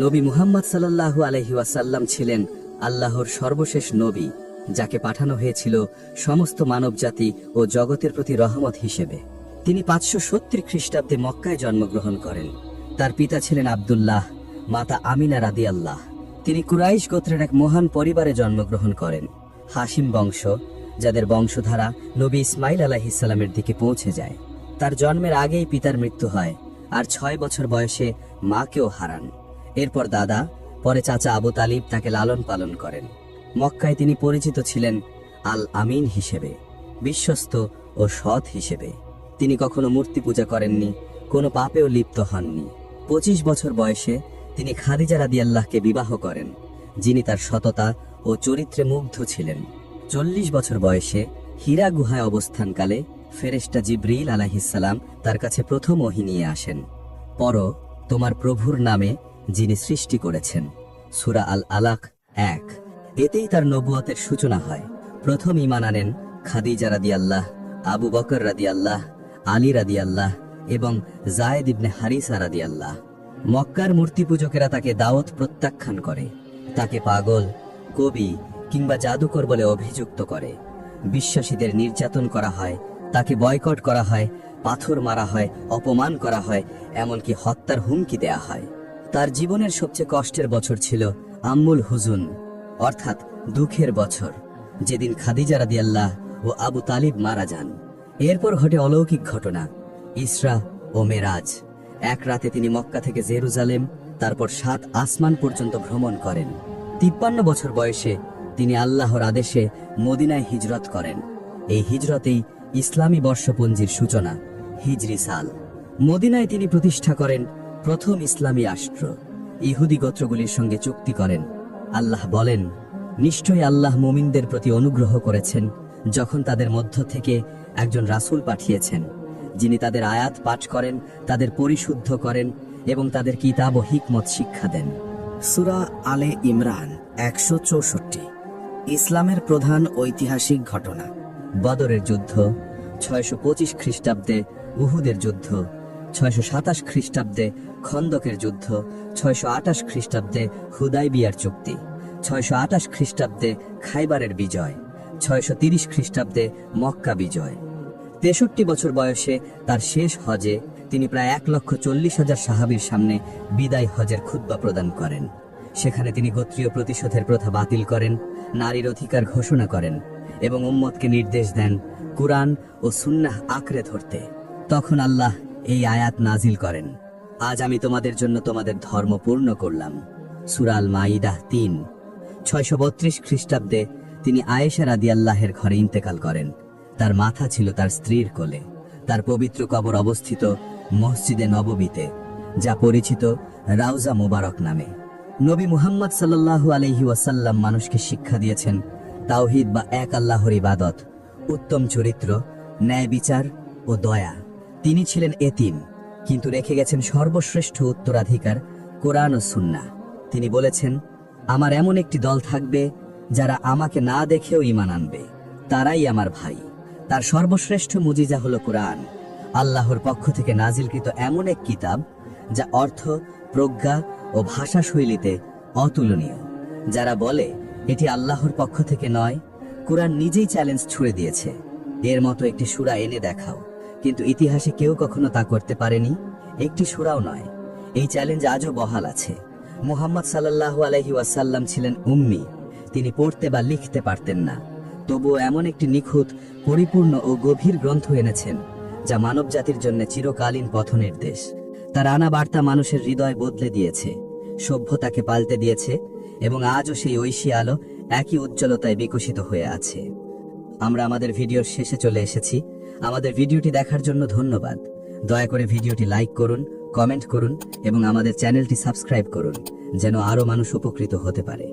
নবী মুহাম্মদ সাল্লাল্লাহু আলাইহি ওয়াসাল্লাম ছিলেন আল্লাহর সর্বশেষ নবী, যাকে পাঠানো হয়েছিল সমস্ত মানবজাতি ও জগতের প্রতি রহমত হিসেবে। তিনি 570 খ্রিস্টাব্দে মক্কায় জন্মগ্রহণ করেন। তার পিতা ছিলেন আব্দুল্লাহ, মাতা আমিনা রাদিয়াল্লাহ। তিনি কুরাইশ গোত্রের এক মহান পরিবারে জন্মগ্রহণ করেন, হাশিম বংশ, যাদের বংশধারা নবী ইসমাইল আলাইহিসসালামের দিকে পৌঁছে যায়। তার জন্মের আগেই পিতার মৃত্যু হয়, আর 6 বছর বয়সে মাকেও হারান। এরপর দাদা, পরে চাচা আবু তালিব তাকে লালন পালন করেন। মক্কায় তিনি পরিচিত ছিলেন আল আমিন হিসেবে, বিশ্বস্ত ও সৎ হিসেবে। তিনি কখনো মূর্তি পূজা করেননি, কোনো পাপেও লিপ্ত হননি। 25 বছর বয়সে তিনি খাদিজা রাদিয়াল্লাহকে বিবাহ করেন, যিনি তার সততা ও চরিত্রে মুগ্ধ ছিলেন। 40 বছর বয়সে হীরা গুহায় অবস্থানকালে ফেরেশতা জিবরিল আলাইহিসসালাম তার কাছে প্রথম ওহী নিয়ে আসেন। পড়ো তোমার প্রভুর নামে যিনি সৃষ্টি করেছেন, সূরা আল আলাক 1। এতেই তার নবুয়তের সূচনা হয়। প্রথম ঈমান আনেন খাদিজা রাদিয়াল্লাহ, আবু বকর রাদিয়াল্লাহ, আলী রাদিয়াল্লাহ এবং যায়েদ ইবনে হারিসা রাদিয়াল্লাহ। মক্কার মূর্তি পূজকেরা তাকে দাওয়াত প্রত্যাখ্যান করে, তাকে পাগল, কবি কিংবা জাদুকর বলে অভিযুক্ত করে। বিশ্বাসীদের নির্যাতন করা হয়, তাকে বয়কট করা হয়, পাথর মারা হয়, অপমান করা হয়, এমনকি হত্যার হুমকি দেয়া হয়। তার জীবনের সবচেয়ে কষ্টের বছর ছিল আম্মুল হুজুন, অর্থাৎ দুঃখের বছর, যেদিন খাদিজা রাদিয়াল্লাহ ও আবু তালিব মারা যান। এরপর ঘটে অলৌকিক ঘটনা, ইসরা ও মেরাজ। এক রাতে তিনি মক্কা থেকে জেরুজালেম, তারপর 7 আসমান পর্যন্ত ভ্রমণ করেন। 53 বছর বয়সে তিনি আল্লাহর আদেশে মদিনায় হিজরত করেন। এই হিজরতেই ইসলামী বর্ষপঞ্জির সূচনা, হিজরি সাল। মদিনায় তিনি প্রতিষ্ঠা করেন প্রথম ইসলামী রাষ্ট্র। ইহুদি গোত্রগুলির সঙ্গে চুক্তি করেন। আল্লাহ বলেন, নিশ্চয়ই আল্লাহ মুমিনদের প্রতি অনুগ্রহ করেছেন যখন তাদের মধ্য থেকে একজন রাসূল পাঠিয়েছেন, যিনি তাদের আয়াত পাঠ করেন, তাদের পরিশুদ্ধ করেন এবং তাদের কিতাব ও হিকমত শিক্ষা দেন। সূরা আলে ইমরান 164। ইসলামের প্রধান ঐতিহাসিক ঘটনা, বদরের যুদ্ধ, 625 খ্রিস্টাব্দে উহুদের যুদ্ধ, 627 খ্রিস্টাব্দে খন্দকের যুদ্ধ, 628 খ্রিস্টাব্দে হুদাইবিয়ার চুক্তি, 628 খ্রিস্টাব্দে খাইবারের বিজয়, 630 খ্রিস্টাব্দে মক্কা বিজয়। 63 বছর বয়সে তার শেষ হজে তিনি প্রায় 1,40,000 সাহাবীর সামনে বিদায় হজের খুতবা প্রদান করেন। সেখানে তিনি গোত্রীয় প্রতিশোধের প্রথা বাতিল করেন, নারীর অধিকার ঘোষণা করেন এবং উম্মতকে নির্দেশ দেন কুরআন ও সুন্নাহ আঁকড়ে ধরতে। তখন আল্লাহ এই আয়াত নাজিল করেন, আজ আমি তোমাদের জন্য তোমাদের ধর্ম পূর্ণ করলাম। সূরা আল মাইদা 3। 632 খ্রিস্টাব্দে তিনি আয়েশা রাদিয়াল্লাহের ঘরে ইন্তেকাল করেন। তার মাথা ছিল তার স্ত্রীর কোলে। তার পবিত্র কবর অবস্থিত মসজিদে নববীতে, যা পরিচিত রাউজা মুবারক নামে। নবী মুহাম্মদ সাল্লাল্লাহু আলাইহি ওয়াসাল্লাম মানুষকে শিক্ষা দিয়েছেন তাওহীদ বা এক আল্লাহর ইবাদত, উত্তম চরিত্র, ন্যায় বিচার ও দয়া। তিনি ছিলেন এতিম, কিন্তু রেখে গেছেন সর্বশ্রেষ্ঠ উত্তরাধিকার কোরআন ও সুন্নাহ। তিনি বলেছেন, আমার এমন একটি দল থাকবে যারা আমাকে না দেখেও ঈমান আনবে, তারাই আমার ভাই। তার সর্বশ্রেষ্ঠ মুজিজা হলো কোরআন, আল্লাহর পক্ষ থেকে নাজিলকৃত এমন এক কিতাব যা অর্থ, প্রজ্ঞা ও ভাষা শৈলীতে অতুলনীয়। যারা বলে এটি আল্লাহর পক্ষ থেকে নয়, কোরআন নিজেই চ্যালেঞ্জ ছুড়ে দিয়েছে, এর মতো একটি সূরা এনে দেখাও। কিন্তু ইতিহাসে কেউ কখনো তা করতে পারেনি, একটি সূরাও নয়। এই চ্যালেঞ্জ আজও বহাল আছে। মুহাম্মদ সাল্লাল্লাহু আলাইহি ওয়াসাল্লাম ছিলেন উম্মি, তিনি পড়তে বা লিখতে পারতেন না। তবুও এমন একটি নিখুঁত, পরিপূর্ণ ও গভীর গ্রন্থ এনেছেন যা মানব জাতির জন্য চিরকালীন পথনির্দেশ। তার আনা বার্তা মানুষের হৃদয় বদলে দিয়েছে, সভ্যতাকে পাল্টে দিয়েছে, এবং আজও সেই ঐশী আলো একই উজ্জ্বলতায় বিকশিত হয়ে আছে। আমরা আমাদের ভিডিওর শেষে চলে এসেছি। আমাদের ভিডিওটি দেখার জন্য ধন্যবাদ। দয়া করে ভিডিওটি লাইক করুন, কমেন্ট করুন এবং আমাদের চ্যানেলটি সাবস্ক্রাইব করুন, যেন আরও মানুষ উপকৃত হতে পারে।